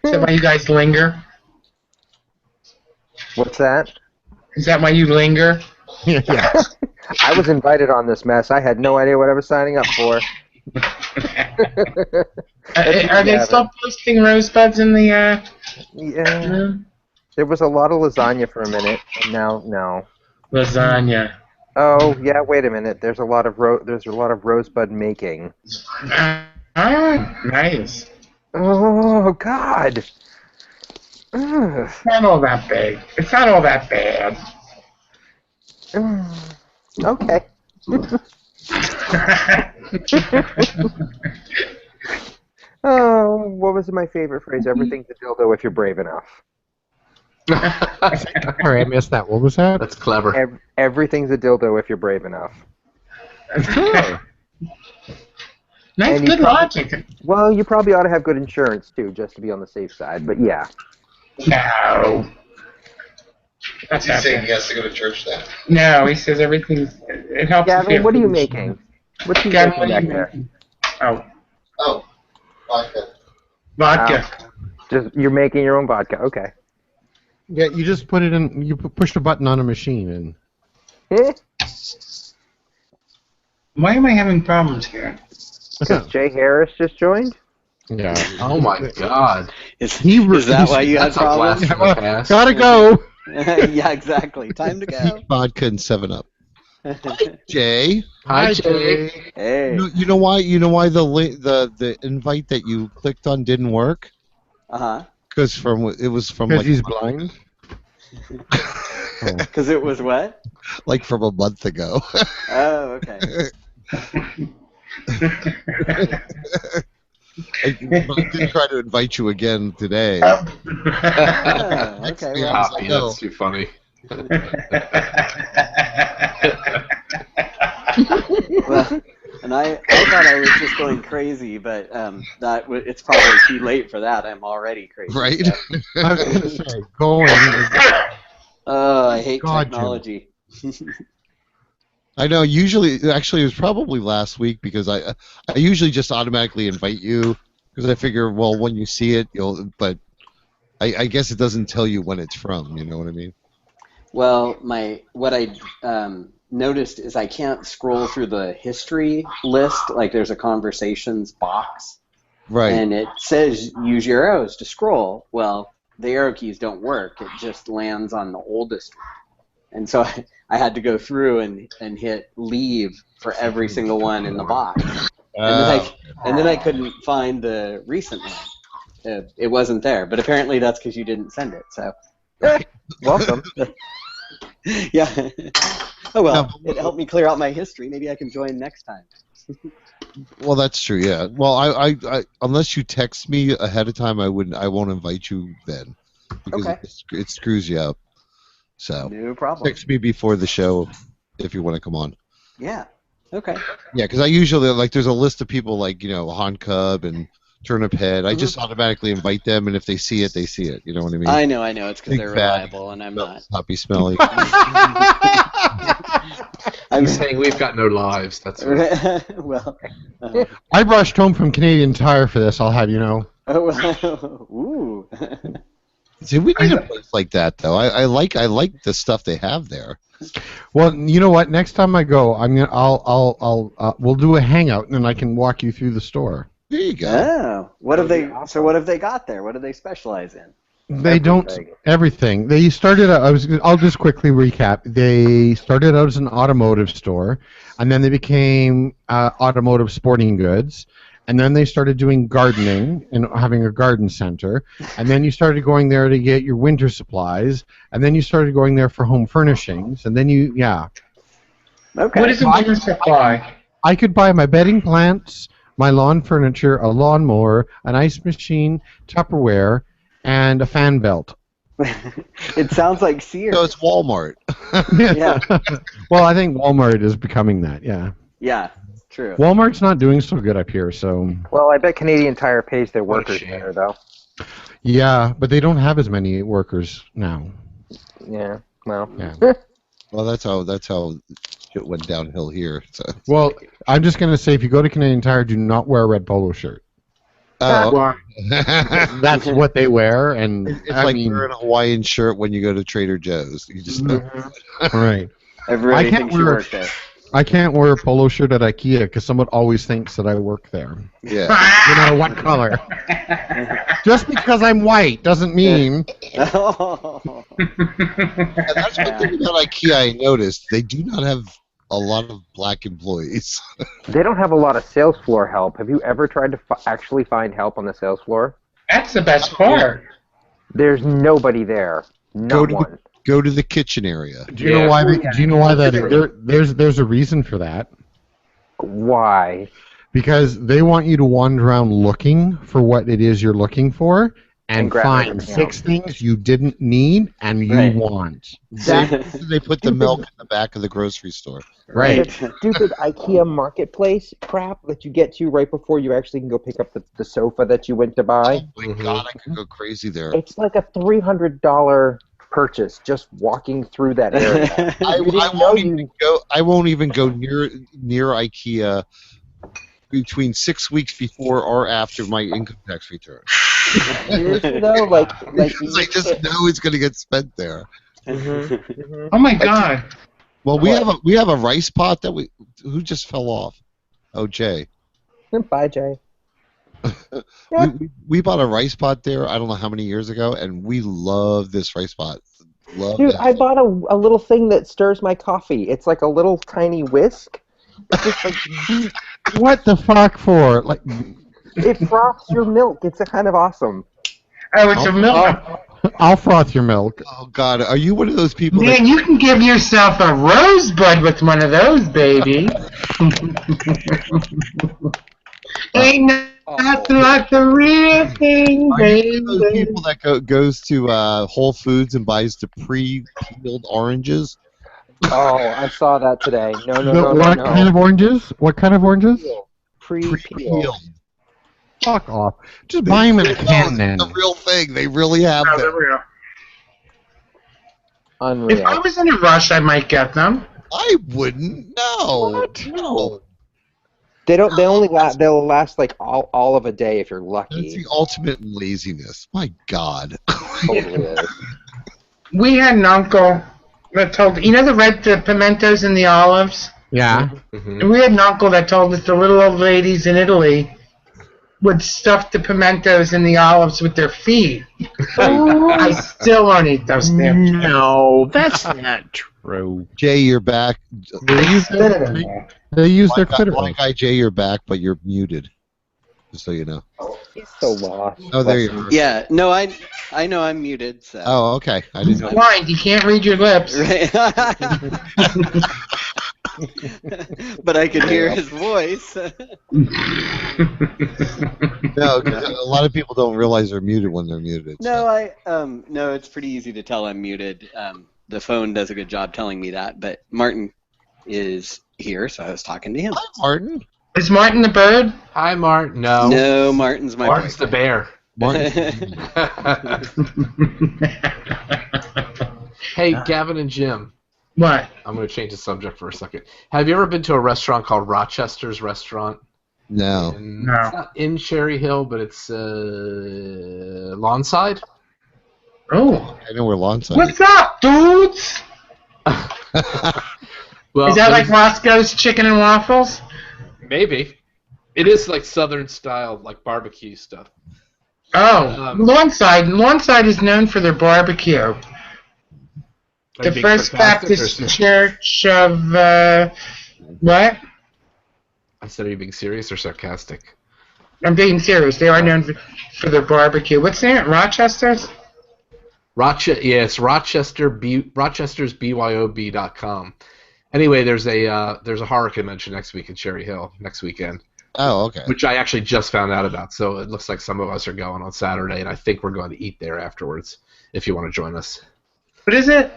Is that why you guys linger? What's that? Is that why you linger? Yeah. I was invited on this mess. I had no idea what I was signing up for. Are they still posting rosebuds in the? Yeah. There was a lot of lasagna for a minute, and now no. Lasagna. Oh yeah. Wait a minute. There's a lot of rosebud making. Nice. Oh God. Ugh. It's not all that big. It's not all that bad. Okay. Oh, what was my favorite phrase? Everything's a dildo if you're brave enough. Sorry, I missed that. What was that? That's clever. Everything's a dildo if you're brave enough. Nice, good logic. Well, you probably ought to have good insurance too, just to be on the safe side. But yeah. No. What's he saying? He has to go to church then? No, he says everything. It helps. Gavin, what are you making? What's he making back there? Oh. Oh. Vodka. Vodka. Just you're making your own vodka. Okay. Yeah, you just put it in. You push a button on a machine, and Why am I having problems here? Because Jay Harris just joined. yeah. Oh my God. Is that why you had That's a blast problems? from the past. Gotta go. Yeah, exactly. Time to go. Vodka and 7-Up. Jay. Hi, Jay. Hey. You know why? You know why the invite that you clicked on didn't work? Uh-huh. Because it was from Because like he's blind. Because it was what? like from a month ago. Oh, okay. I did try to invite you again today. Oh, okay. Well, Copy. That's too funny. well, and I thought I was just going crazy, but it's probably too late for that. I'm already crazy. Right? So. I was going to say, going. Oh, I hate God, technology. I know. Usually, actually, it was probably last week because I usually just automatically invite you because I figure, well, when you see it, you'll. But I guess it doesn't tell you when it's from. You know what I mean? Well, what I noticed is I can't scroll through the history list. Like there's a conversations box, Right. and it says use your arrows to scroll. Well, the arrow keys don't work. It just lands on the oldest one. And so I had to go through and hit leave for every single one in the box. And then I couldn't find the recent one. It wasn't there. But apparently that's because you didn't send it. So welcome. Yeah. Oh, well, it helped me clear out my history. Maybe I can join next time. Well, that's true. Yeah. Well, I unless you text me ahead of time, I won't invite you then because Okay. it screws you up. So No problem. text me before the show if you want to come on. Yeah. Okay. Yeah, because I usually there's a list of people like Han Cub and Turnip Head. I just automatically invite them, and if they see it, they see it. You know what I mean? I know. It's because Big they're fat, reliable, and I'm not. Puppy smelly. I'm saying we've got no lives. That's right. Well. I rushed home from Canadian Tire for this. I'll have you know. Oh, well. Ooh. See, we need a place like that, though. I like the stuff they have there. Well, you know what? Next time I go, we'll do a hangout, and then I can walk you through the store. There you go. Oh, what have they? So what have they got there? What do they specialize in? They don't everything. They started. I'll just quickly recap. They started out as an automotive store, and then they became automotive sporting goods, and then they started doing gardening and having a garden center, and then you started going there to get your winter supplies, and then you started going there for home furnishings, and then Okay. What is a winter supply? I could buy my bedding plants, my lawn furniture, a lawnmower, an ice machine, Tupperware, and a fan belt. It sounds like Sears. So it's Walmart. Yeah. Well, I think Walmart is becoming that, yeah. Yeah, true. Walmart's not doing so good up here, so... Well, I bet Canadian Tire pays their workers better, though. Yeah, but they don't have as many workers now. Yeah, well... Yeah. Well, that's how it went downhill here. So. Well, I'm just going to say, if you go to Canadian Tire, do not wear a red polo shirt. Oh. That's what they wear, and it's like wearing a Hawaiian shirt when you go to Trader Joe's. You just right. Everybody thinks you work there. I can't wear a polo shirt at IKEA because someone always thinks that I work there. Yeah. No matter what color. Just because I'm white doesn't mean. And that's one thing about IKEA I noticed. They do not have a lot of black employees. They don't have a lot of sales floor help. Have you ever tried to actually find help on the sales floor? That's the best part. There's nobody there. Not one. Go to the kitchen area. Do you know why? Do you know why that is? There's a reason for that. Why? Because they want you to wander around looking for what it is you're looking for and find 6 things you didn't need and you want. They put the milk in the back of the grocery store. Right. That stupid IKEA marketplace crap that you get to right before you actually can go pick up the sofa that you went to buy. Oh my God, I could go crazy there. It's like a $300 purchase just walking through that area. I won't even go near IKEA between 6 weeks before or after my income tax return. Seriously though, like Because I just know it's going to get spent there. Oh my god. Well, we have a rice pot that who just fell off. Oh, Jay. Bye, Jay. We bought a rice pot there. I don't know how many years ago, and we love this rice pot. Dude, I bought a little thing that stirs my coffee. It's like a little tiny whisk. It's just like, What the fuck for? Like, it froths your milk. It's a kind of awesome. Oh, it's a milk. I'll froth your milk. Oh God, are you one of those people? Man, you can give yourself a rosebud with one of those, baby. Ain't nothing like the real thing, Are you baby. one of those people that goes to Whole Foods and buys the pre-peeled oranges? Oh, I saw that today. No. What kind of oranges? What kind of oranges? Pre-peeled. Fuck off. Just buy them in a can then. The real thing. They really have No, them. they're real. Unreal. If I was in a rush, I might get them. I wouldn't. No. No. They don't. They only last. They'll last like all of a day if you're That's lucky. the ultimate in laziness. My God. Totally is. We had an uncle that told the pimentos and the olives. Yeah. And we had an uncle that told us the little old ladies in Italy would stuff the pimentos and the olives with their feet. I still won't eat those things. No, that's not true. Jay, you're back. They use their Blind Twitter. guy Jay, you're back, but you're muted. Just so you know. He's so lost. Oh, there you are. Yeah, no, I know I'm muted. So. Oh, okay. I didn't know. Blind, you can't read your lips. Right. But I could hear his voice. No, 'cause a lot of people don't realize they're muted when they're muted. No, no, it's pretty easy to tell I'm muted. The phone does a good job telling me that, but Martin is here, so I was talking to him. Hi, Martin. Is Martin the bird? Hi, Martin. No. No, Martin's my Martin's the bear. Martin. Hey, Gavin and Jim. What? I'm going to change the subject for a second. Have you ever been to a restaurant called Rochester's Restaurant? No. No. It's not in Cherry Hill, but it's Lawnside. Oh. I know where Lawnside What's up, dudes? Well, Is that like Roscoe's Chicken and Waffles? Maybe. It is like Southern style, like barbecue stuff. Oh, Lawnside is known for their barbecue. Are you The being First sarcastic or Baptist Church of what? I said, are you being serious or sarcastic? I'm being serious. They are known for their barbecue. What's the name? Rochester's? It's rochester'sbyob.com. Anyway, there's a horror convention next week in Cherry Hill next weekend. Oh, okay. Which I actually just found out about. So it looks like some of us are going on Saturday, and I think we're going to eat there afterwards. If you want to join us, What is it?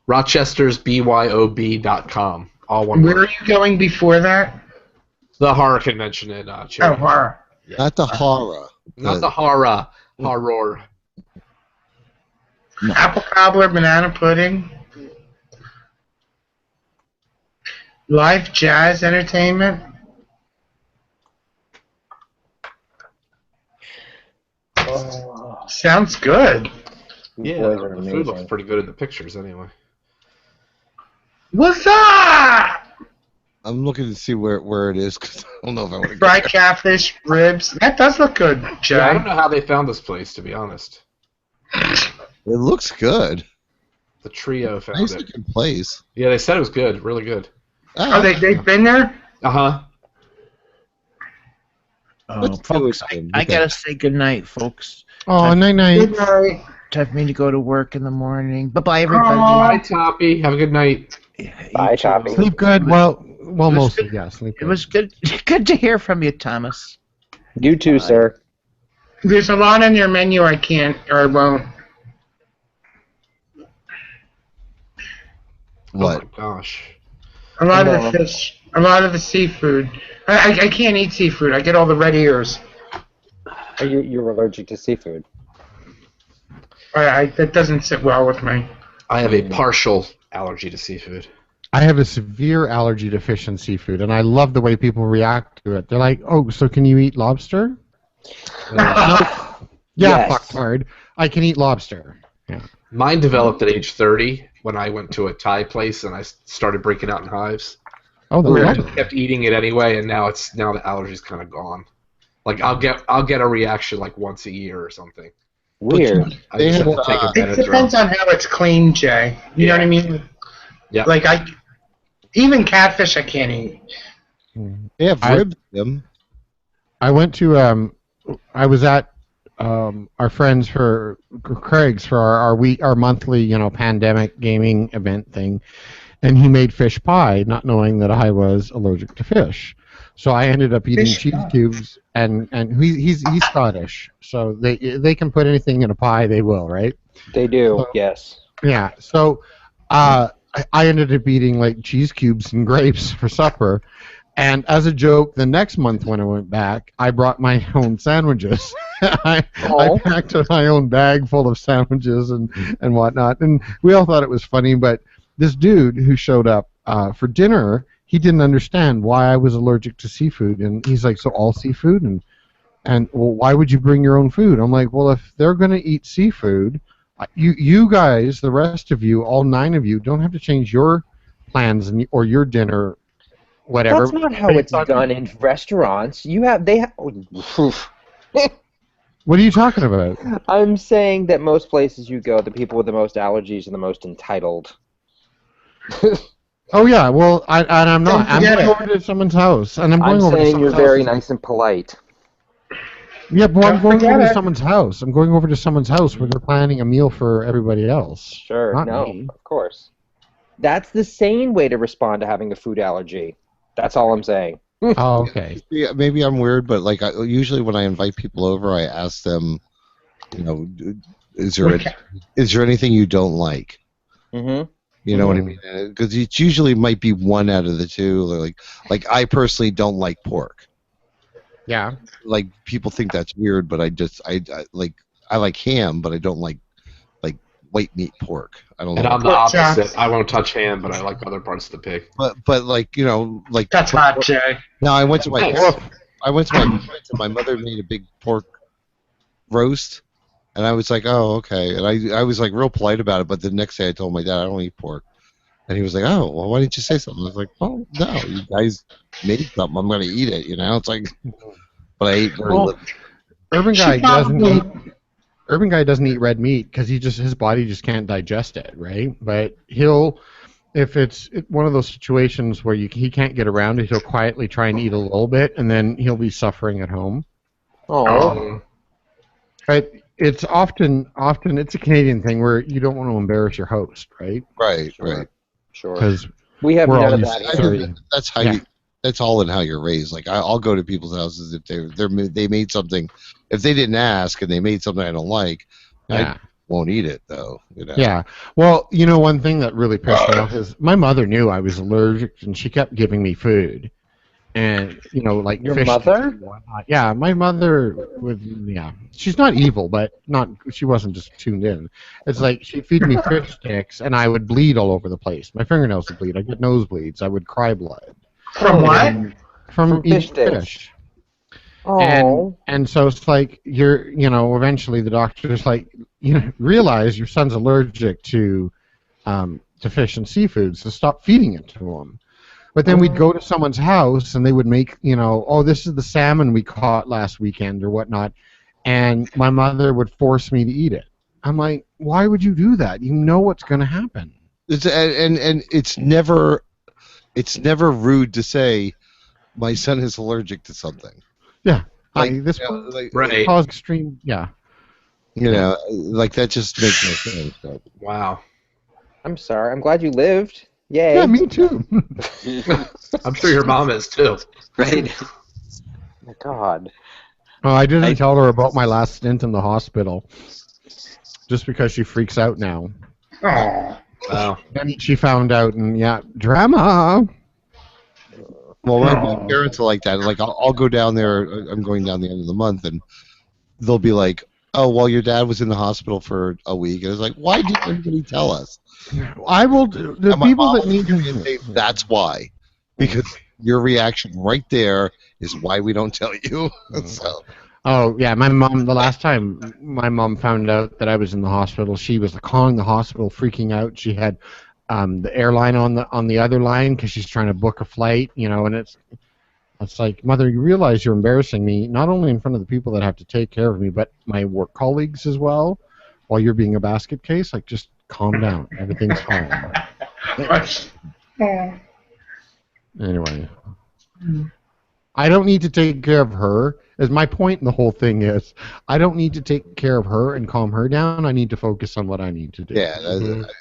rochester'sbyob.com. All one Where word. are you going before that? The horror convention in Cherry Oh, Hill. horror. Not the horror. Not the horror. Horror. Apple cobbler, banana pudding. Live jazz entertainment. Sounds good. Yeah, Boys are the food looks amazing. pretty good in the pictures anyway. What's up? I'm looking to see where it is because I don't know if I want to go. Fried catfish, ribs. That does look good, Jay. Yeah, I don't know how they found this place, to be honest. It looks good. The trio found Nice it. looking place. Yeah, they said it was good, really good. Oh, they've been there? Uh-huh. Oh, Let's do folks, it then. I Okay. gotta say goodnight, folks. Oh, night. Good night. Time for me to go to work in the morning. Bye-bye, everybody. Bye, Toppy. Have a good night. Bye, You too. Toppy. Sleep good. Well, was mostly, good. yeah. Sleep It good. was good. Good to hear from you, Thomas. You too, sir. There's a lot on your menu I can't or won't. What? Oh my gosh. A lot of No. the fish. A lot of the seafood. I can't eat seafood. I get all the red ears. You're allergic to seafood. That doesn't sit well with me. I have a partial allergy to seafood. I have a severe allergy to fish and seafood, and I love the way people react to it. They're like, "Oh, so can you eat lobster?" No. Yeah, Yes. fucktard. I can eat lobster. Yeah. Mine developed at age 30 when I went to a Thai place and I started breaking out in hives. Oh, I that's just kept eating it anyway, and now the allergy's kind of gone. Like I'll get a reaction like once a year or something. Weird. I just have to take a It Benadryl. depends on how it's cleaned, Jay. You know what I mean? Yeah. Like even catfish I can't eat. They have ribs in them. I went to I was at our friends for Craig's for our monthly pandemic gaming event thing, and he made fish pie, not knowing that I was allergic to fish. So I ended up eating Fish cheese pie. cubes, and he's Scottish, so they can put anything in a pie, they will, right? They do, So- yes. Yeah. So I ended up eating like cheese cubes and grapes for supper. And as a joke, the next month when I went back, I brought my own sandwiches. I packed my own bag full of sandwiches and whatnot. And we all thought it was funny, but this dude who showed up for dinner, he didn't understand why I was allergic to seafood. And he's like, so all seafood? And well, why would you bring your own food? I'm like, well, if they're going to eat seafood, you guys, the rest of you, all 9 of you, don't have to change your plans or your dinner, whatever. That's not how it's done in restaurants. What are you talking about? I'm saying that most places you go, the people with the most allergies are the most entitled. Oh yeah, well, I'm not. I'm forget going it. over to someone's house, and I'm I'm going over to saying you're someone's very house. nice and polite. Yeah, but I'm going forget over to it. someone's house. I'm going over to someone's house where they're planning a meal for everybody else. Sure, Not no, me. of course. That's the sane way to respond to having a food allergy. That's all I'm saying. Oh, okay. Yeah, maybe I'm weird, but like usually when I invite people over, I ask them, is there anything you don't like? Mm-hmm. You know what I mean? Because it usually might be one out of the two. Or like I personally don't like pork. Yeah. Like people think that's weird, but I like ham, but I don't like white meat pork. I don't. And know. I'm the opposite. I won't touch ham, but I like other parts of the pig. But like like That's hot, Jay. No, I went to my Thanks. my mother made a big pork roast, and I was like, oh okay, and I was like real polite about it. But the next day I told my dad I don't eat pork, and he was like, oh well, why didn't you say something? I was like, well no, you guys made something, I'm gonna eat it. It's like, but I ate very little. Urban guy doesn't eat red meat because his body just can't digest it, right? But if it's one of those situations where he can't get around it, he'll quietly try and eat a little bit, and then he'll be suffering at home. Oh. But it's often it's a Canadian thing where you don't want to embarrass your host, right? Right. Sure. Because we have we're none all of used that to here. serving. That's how Yeah. that's all in how you're raised. Like I'll go to people's houses if they made something, if they didn't ask and they made something I don't like, Yeah. I won't eat it though. Yeah. Well, one thing that really pissed me off is my mother knew I was allergic, and she kept giving me food. And like Your fish mother? and whatnot. Yeah, my mother she's not evil, but she wasn't just tuned in. It's like she'd feed me fish sticks, and I would bleed all over the place. My fingernails would bleed. I'd get nosebleeds. I would cry blood. From what? From eating fish sticks. fish. Oh. And so it's like eventually the doctor's like, realize your son's allergic to fish and seafood, so stop feeding it to him. But then we'd go to someone's house and they would make, oh, this is the salmon we caught last weekend or whatnot, and my mother would force me to eat it. I'm like, why would you do that? You know what's going to happen. And it's never rude to say my son is allergic to something. Yeah. This Right. Cause extreme. Yeah. Like that just makes no sense. But. Wow. I'm sorry. I'm glad you lived. Yay. Yeah, me too. I'm sure your mom is too. Right. Oh my God. Oh, I didn't tell her about my last stint in the hospital, just because she freaks out now. Oh. Wow. Then she found out, and drama. Well, my parents are like that. Like I'll go down there. I'm going down the end of the month, and they'll be like, "Oh, well, your dad was in the hospital for a week," and I was like, "Why didn't anybody tell us?" I will. The And my people mom that need will say, "That's why," because your reaction right there is why we don't tell you. So. Oh yeah, my mom. The last time my mom found out that I was in the hospital, she was calling the hospital, freaking out. She had the airline on the other line because she's trying to book a flight, and it's like, Mother, you realize you're embarrassing me not only in front of the people that have to take care of me, but my work colleagues as well. While you're being a basket case, like, just calm down. Everything's fine. Anyway. I don't need to take care of her. As my point in the whole thing is, I don't need to take care of her and calm her down. I need to focus on what I need to do. Yeah,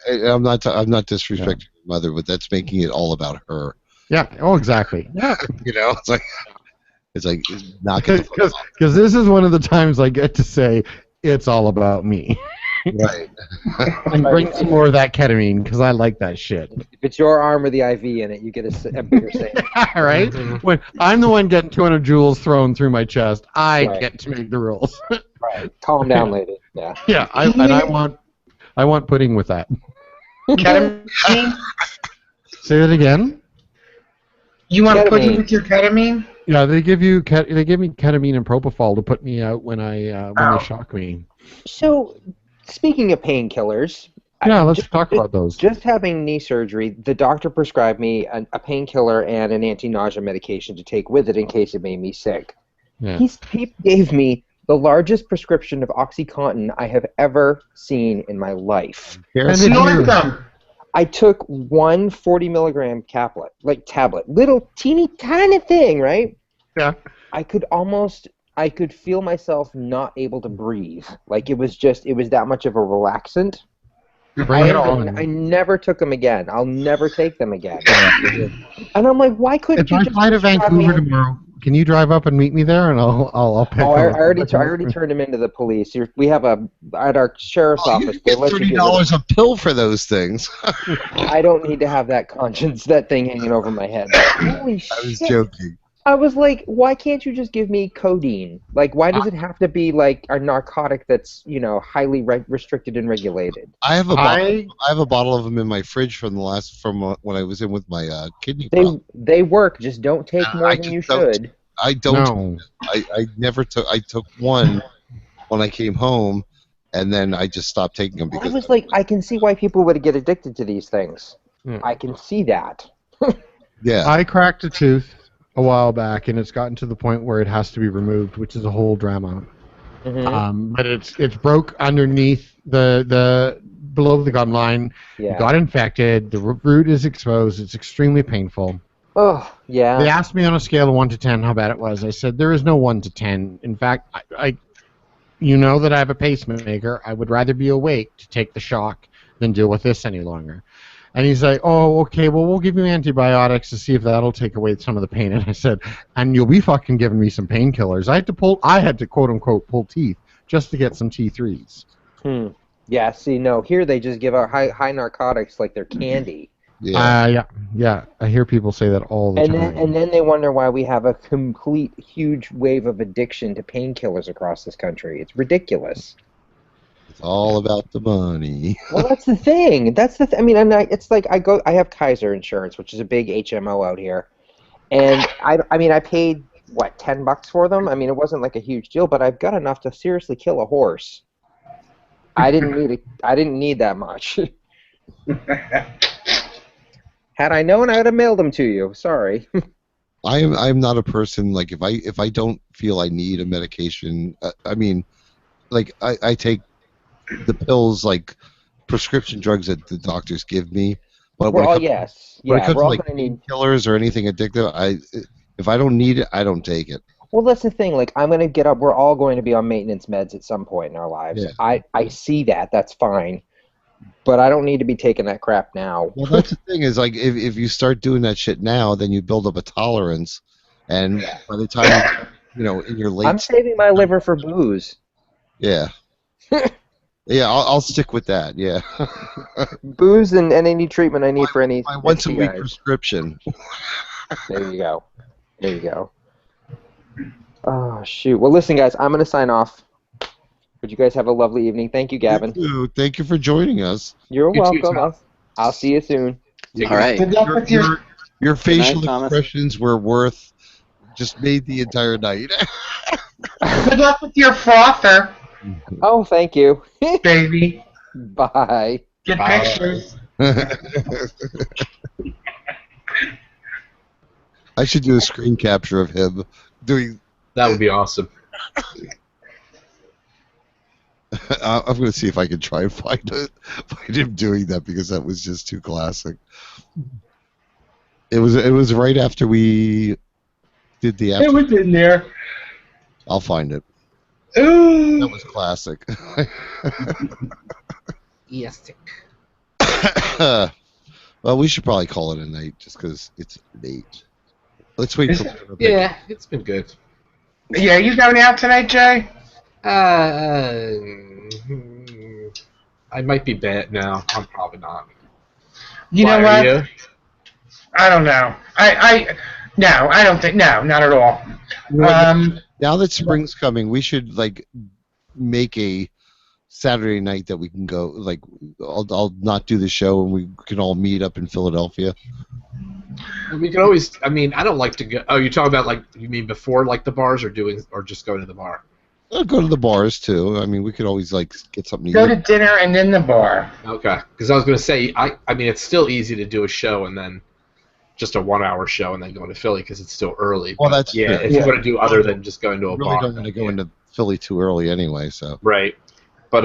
I'm not disrespecting your mother, but that's making it all about her. Yeah. Oh, exactly. Yeah. It's like not because this is one of the times I get to say it's all about me. Right. And bring some more of that ketamine because I like that shit. If it's your arm with the IV in it, you get a bigger say. Right? When I'm the one getting 200 joules thrown through my chest, I get to make the rules. Right. Calm down, lady. Yeah. Yeah. I want pudding with that. Ketamine? Say that again. You want pudding with your ketamine? Yeah, they give me ketamine and propofol to put me out when they shock me. So, speaking of painkillers, yeah, let's talk about those. Just having knee surgery, the doctor prescribed me a painkiller and an anti-nausea medication to take with it in case it made me sick. Yeah. He gave me the largest prescription of OxyContin I have ever seen in my life. I took one 40 milligram tablet, little teeny tiny thing, right? Yeah. I could feel myself not able to breathe. Like it was that much of a relaxant. I never took them again. I'll never take them again. And I'm like, why couldn't you just... If I fly to Vancouver tomorrow, can you drive up and meet me there, and I'll pick. I already turned him into the police. We have at our sheriff's office. You get $30 a pill for those things. I don't need to have that thing hanging over my head. Holy shit! I was joking. I was like, why can't you just give me codeine? Like, why does it have to be like a narcotic that's highly restricted and regulated? I have a bottle of them in my fridge from when I was in with my kidney problem. They work. Just don't take more than you should. I don't. I never took. I took one when I came home, and then I just stopped taking them because I was like, I can see why people would get addicted to these things. I can see that. Yeah. I cracked a tooth a while back, and it's gotten to the point where it has to be removed, which is a whole drama. Mm-hmm. But it's broke underneath the below the gum line. Yeah. It got infected. The root is exposed. It's extremely painful. Oh, yeah. They asked me on a scale of 1 to 10 how bad it was. I said there is no 1 to 10. In fact, I that I have a pacemaker. I would rather be awake to take the shock than deal with this any longer. And he's like, oh, okay, well, we'll give you antibiotics to see if that'll take away some of the pain. And I said, and you'll be fucking giving me some painkillers. I had to quote unquote pull teeth just to get some T3s. Yeah, see, no, here they just give out high narcotics like they're candy. Yeah. I hear people say that all the time. And then they wonder why we have a complete huge wave of addiction to painkillers across this country. It's ridiculous. It's all about the money. Well, that's the thing. I mean, it's like I have Kaiser Insurance, which is a big HMO out here, and I paid what, $10 for them. I mean, it wasn't like a huge deal, but I've got enough to seriously kill a horse. I didn't need that much. Had I known, I would have mailed them to you. Sorry. I'm not a person like if I don't feel I need a medication. I take the pills, like prescription drugs that the doctors give me. But when it comes to like painkillers or anything addictive, if I don't need it, I don't take it. Well, that's the thing. Like, I'm going to get up. We're all going to be on maintenance meds at some point in our lives. Yeah. I see that. That's fine. But I don't need to be taking that crap now. Well, that's the thing is, like, if you start doing that shit now, then you build up a tolerance. And by the time, in your late... I'm saving my liver for booze. Yeah. Yeah, I'll stick with that, yeah. Booze and any treatment I need for any... My once-a-week prescription. There you go. Oh, shoot. Well, listen, guys, I'm going to sign off. But you guys have a lovely evening. Thank you, Gavin. Thank you for joining us. You're You too, welcome. Tom. I'll see you soon. All right. Good luck with Your facial Thomas. expressions were worth. Just made the entire night. Good luck with your frother, Oh, thank you. baby. Bye. Get Bye. pictures. I should do a screen capture of him doing. That would be awesome. I'm going to see if I can try and find him doing that because that was just too classic. It was right after we did the. It was in there. I'll find it. Ooh. That was classic. Yes. Well, we should probably call it a night just because it's late. Let's wait for. Yeah, it's been good. Yeah, you going out tonight, Jay? I might be bad. No, I'm probably not. You Why, know are what? you? I don't know. No, I don't think. No, not at all. Now that spring's coming, we should make a Saturday night that we can go. Like, I'll not do the show and we can all meet up in Philadelphia. We could always. I mean, I don't like to go. Oh, you're talking about you mean before the bars or just going to the bar? I'll go to the bars too. I mean, we could always get something to Go eat. to dinner and then the bar. Okay, because I was going to say, I mean, it's still easy to do a show and then just a 1-hour show and then go to Philly because it's still early. Well, But that's yeah. true. If you want to do other than just going to a really bar, don't want to go into Philly too early anyway. So right. But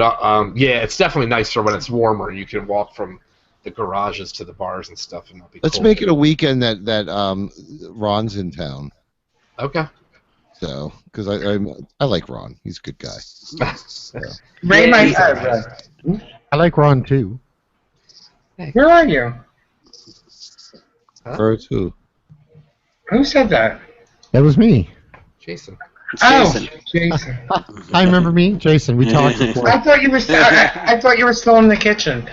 yeah, it's definitely nicer when it's warmer and you can walk from the garages to the bars and stuff and not be let's cold. make it a weekend that Ron's in town. Okay. So, because I like Ron, he's a good guy. So. Ray, I like Ron too. where are you? First, who? Who said that? That was me. Jason. Oh, Jason. I remember me, Jason. We talked before. I thought you were. I thought you were still in the kitchen.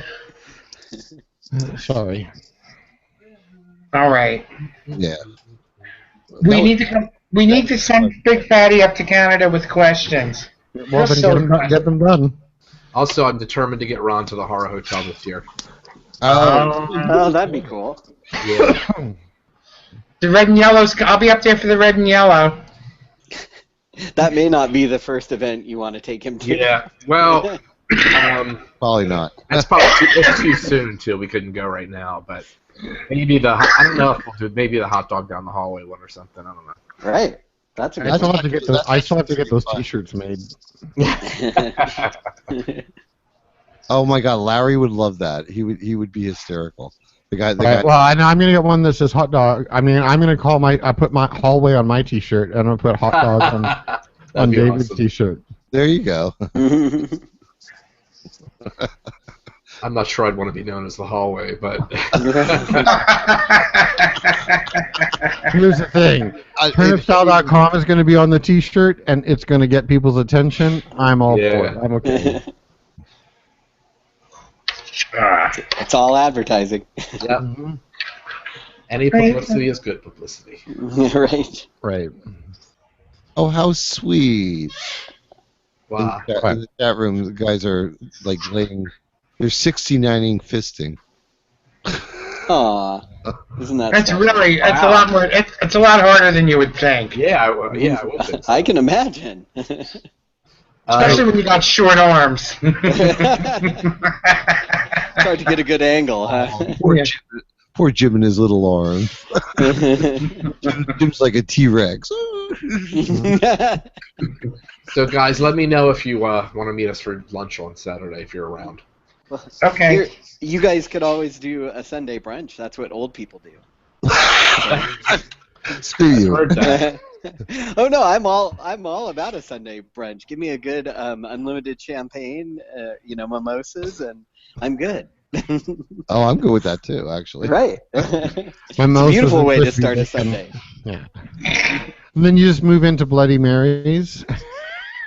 Sorry. All right. Yeah. We need to come. We need to send Big Fatty up to Canada with questions. Well, then get them done. Also, I'm determined to get Ron to the Horror Hotel this year. Oh, that'd be cool. Yeah. The red and yellows. I'll be up there for the red and yellow. That may not be the first event you want to take him to. Yeah. Well, probably not. That's probably it's too soon until we couldn't go right now. But maybe I don't know if we'll do maybe the hot dog down the hallway one or something. I don't know. Right. That's a good. I still have to get those. I still have to get those T-shirts made. Oh my God, Larry would love that. He would be hysterical. The guy. Well, I'm gonna get one that says hot dog. I mean, I'm gonna call I put my hallway on my T-shirt, and I'm gonna put hot dog on David's awesome. T-shirt. There you go. I'm not sure I'd want to be known as the hallway, but Here's the thing: turnipstyle.com is going to be on the T-shirt, and it's going to get people's attention. I'm all for it. I'm okay. It's all advertising. yeah. Any publicity is good publicity. Right. Right. Oh, how sweet! Wow. In the chat room, the guys are laying. They're 69ing fisting. Aw, isn't that? That's special? really. That's a lot more. It's a lot harder than you would think. Yeah, I would think so. I can imagine. Especially when you got short arms. It's hard to get a good angle, huh? Poor Jim and his little arm. Jim's like a T-Rex. So, guys, let me know if you want to meet us for lunch on Saturday if you're around. Okay. You guys could always do a Sunday brunch. That's what old people do. Screw you. Heard that. Oh no, I'm all about a Sunday brunch. Give me a good unlimited champagne, mimosas, and I'm good. Oh, I'm good with that too, actually. Right. It's a Mimosas beautiful and way to crispy start a bacon. Sunday. Yeah. And then you just move into Bloody Marys.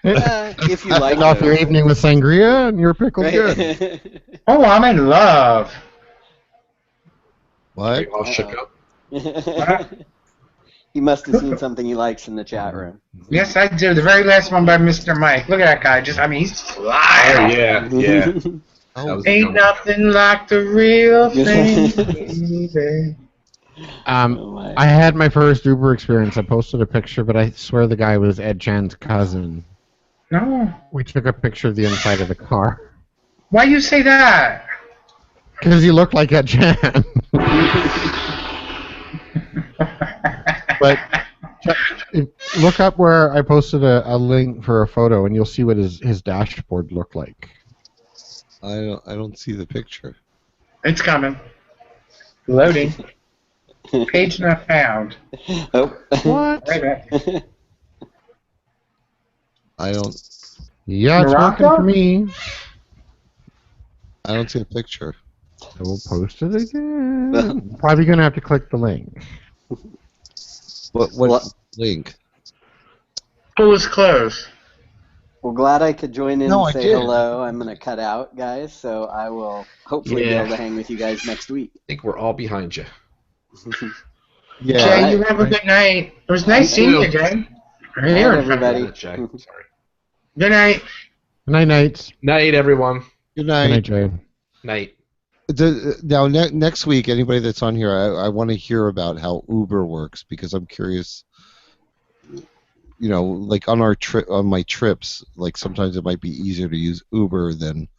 If you like End off your those. evening with sangria, and you're pickled good. Right. Oh, I'm in love. What? All shook up. He must have seen something he likes in the chat room. Yes, I do. The very last one by Mr. Mike. Look at that guy. He's flying. Oh, yeah. Ain't nothing like the real thing, baby. I had my first Uber experience. I posted a picture, but I swear the guy was Ed Chan's cousin. No. We took a picture of the inside of the car. Why you say that? Because he looked like Ed Chan. But look up where I posted a link for a photo, and you'll see what his dashboard looked like. I don't see the picture. It's coming. Loading. Page not found. Oh. What? Right back. I don't. Yeah, it's Morocco? working for me. I don't see a picture. I will post it again. Probably gonna have to click the link. What link? Pull is closed. Well, glad I could join in No, and I say did. hello. I'm going to cut out, guys, so I will hopefully be Yeah. able to hang with you guys next week. I think we're all behind you. Yeah. Jay, you have a good night. It was nice seeing you, Jay. Night, Here, everybody. Jay. Sorry. Good night. Good night, nights. Night, everyone. Good Good night, night. Jay. Night. Now, next week, anybody that's on here, I want to hear about how Uber works because I'm curious. You know, like on my trips, like sometimes it might be easier to use Uber than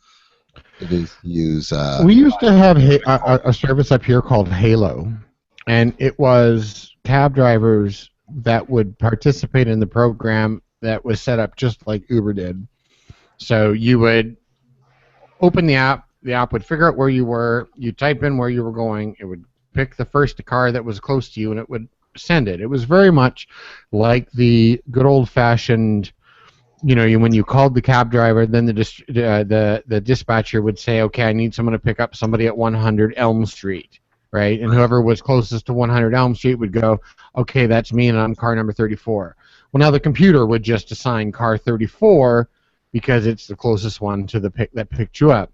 it is to use. We used to have a service up here called Halo, and it was cab drivers that would participate in the program that was set up just like Uber did. So you would open the app would figure out where you were, you type in where you were going, it would pick the first car that was close to you, and it would send it. It was very much like the good old-fashioned, when you called the cab driver, then the dispatcher would say, okay, I need someone to pick up somebody at 100 Elm Street, right? And whoever was closest to 100 Elm Street would go, okay, that's me, and I'm car number 34. Well, now the computer would just assign car 34 because it's the closest one to the that picked you up.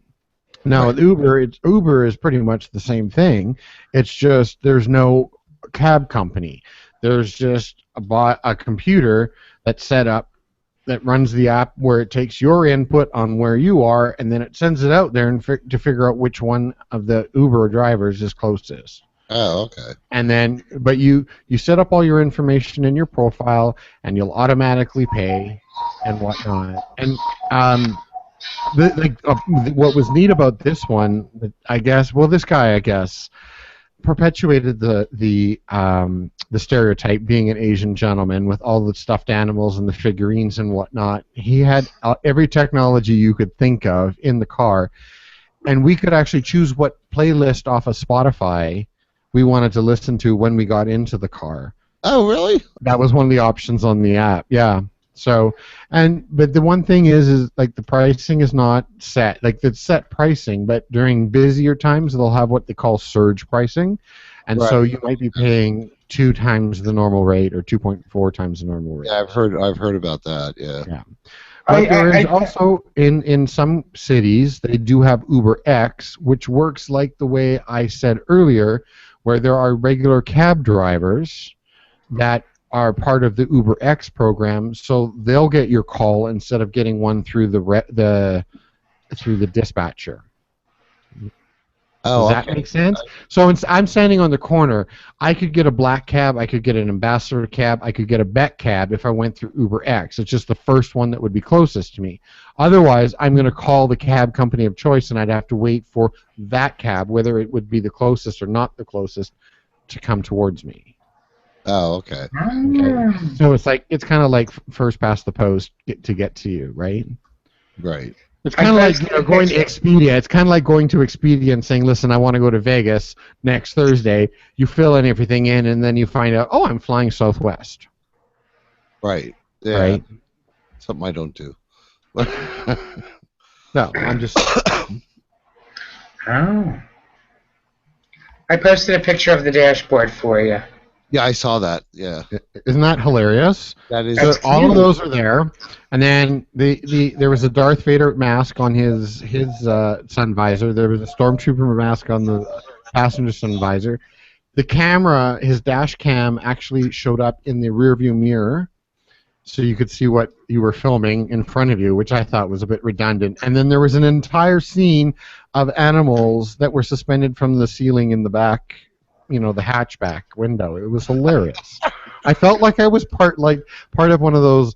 Now with Uber is pretty much the same thing. It's just there's no cab company. There's just a computer that's set up that runs the app where it takes your input on where you are, and then it sends it out there to figure out which one of the Uber drivers is closest. Oh, okay. And then, but you set up all your information in your profile, and you'll automatically pay and whatnot. And what was neat about this one, this guy, perpetuated the stereotype, being an Asian gentleman with all the stuffed animals and the figurines and whatnot. He had every technology you could think of in the car, and we could actually choose what playlist off of Spotify we wanted to listen to when we got into the car. Oh, really? That was one of the options on the app. Yeah. So, but the one thing is like the pricing is not set. Like it's set pricing, but during busier times they'll have what they call surge pricing, and so you might be paying 2 times the normal rate or 2.4 times the normal rate. Yeah, I've heard about that. Yeah. Yeah. But there is also in some cities they do have Uber X, which works like the way I said earlier, where there are regular cab drivers that are part of the Uber X program, so they'll get your call instead of getting one through the dispatcher. Oh, Does that make sense? So I'm standing on the corner. I could get a black cab, I could get an ambassador cab, I could get a Beck cab if I went through Uber X. It's just the first one that would be closest to me. Otherwise, I'm going to call the cab company of choice, and I'd have to wait for that cab, whether it would be the closest or not the closest, to come towards me. Oh, okay. So it's kind of like first past the post to get to you, right? Right. It's kind of like going to Expedia. It's kind of like going to Expedia and saying, "Listen, I want to go to Vegas next Thursday." You fill everything in, and then you find out, "Oh, I'm flying Southwest." Right. Yeah. Right. Something I don't do. No, I'm just. Oh. I posted a picture of the dashboard for you. Yeah, I saw that. Yeah. Isn't that hilarious? That is. So all of those are there, and then there was a Darth Vader mask on his sun visor. There was a Stormtrooper mask on the passenger sun visor. the camera, his dash cam, actually showed up in the rearview mirror, so you could see what you were filming in front of you, which I thought was a bit redundant. And then there was an entire scene of animals that were suspended from the ceiling in the back, the hatchback window. It was hilarious. I felt like I was part of one of those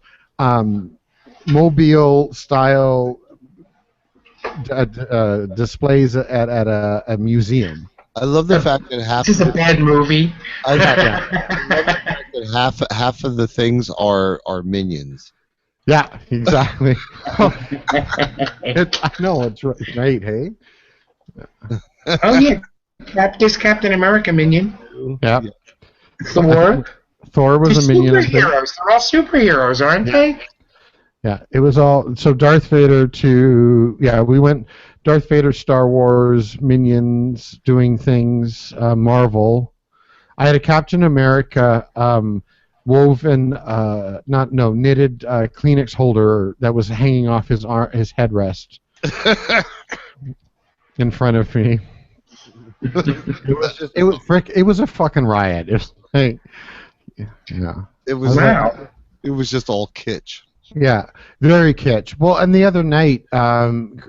mobile style displays at a museum. I love the fact that half. This is a bad movie. I love the fact that half of the things are minions. Yeah, exactly. I know it's right. Hey. Oh yeah, this Captain America minion. Yeah. Thor. Thor was a minion. Superheroes. They're all superheroes, aren't they? Yeah, it was all so Darth Vader we went Darth Vader, Star Wars, Minions, doing things, Marvel. I had a Captain America woven, knitted Kleenex holder that was hanging off his headrest in front of me. It was a fucking riot. It was like, yeah. It was wow. It was just all kitsch. Yeah, very kitsch. Well, and the other night,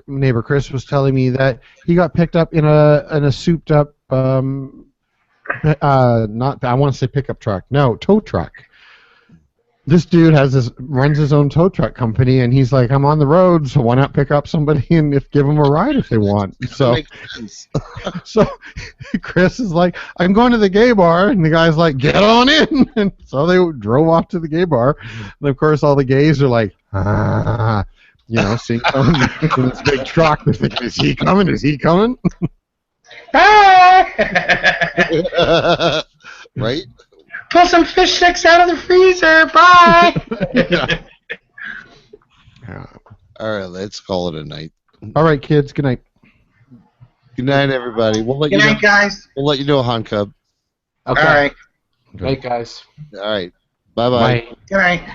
neighbor Chris was telling me that he got picked up in a souped up, not I want to say pickup truck, no, tow truck. This dude runs his own tow truck company, and he's like, I'm on the road, so why not pick up somebody and give them a ride if they want? So Chris is like, I'm going to the gay bar, and the guy's like, get on in. And so they drove off to the gay bar, and of course all the gays are like, seeing someone in this big truck. They're thinking, is he coming? Is he coming? Bye. Right? Pull some fish sticks out of the freezer. Bye. Yeah. All right, let's call it a night. All right, kids. Good night. Good night, everybody. Good night, guys. We'll let you know, Han Cub. Okay. All right. Good night, guys. All right. Bye-bye. Bye. Good night.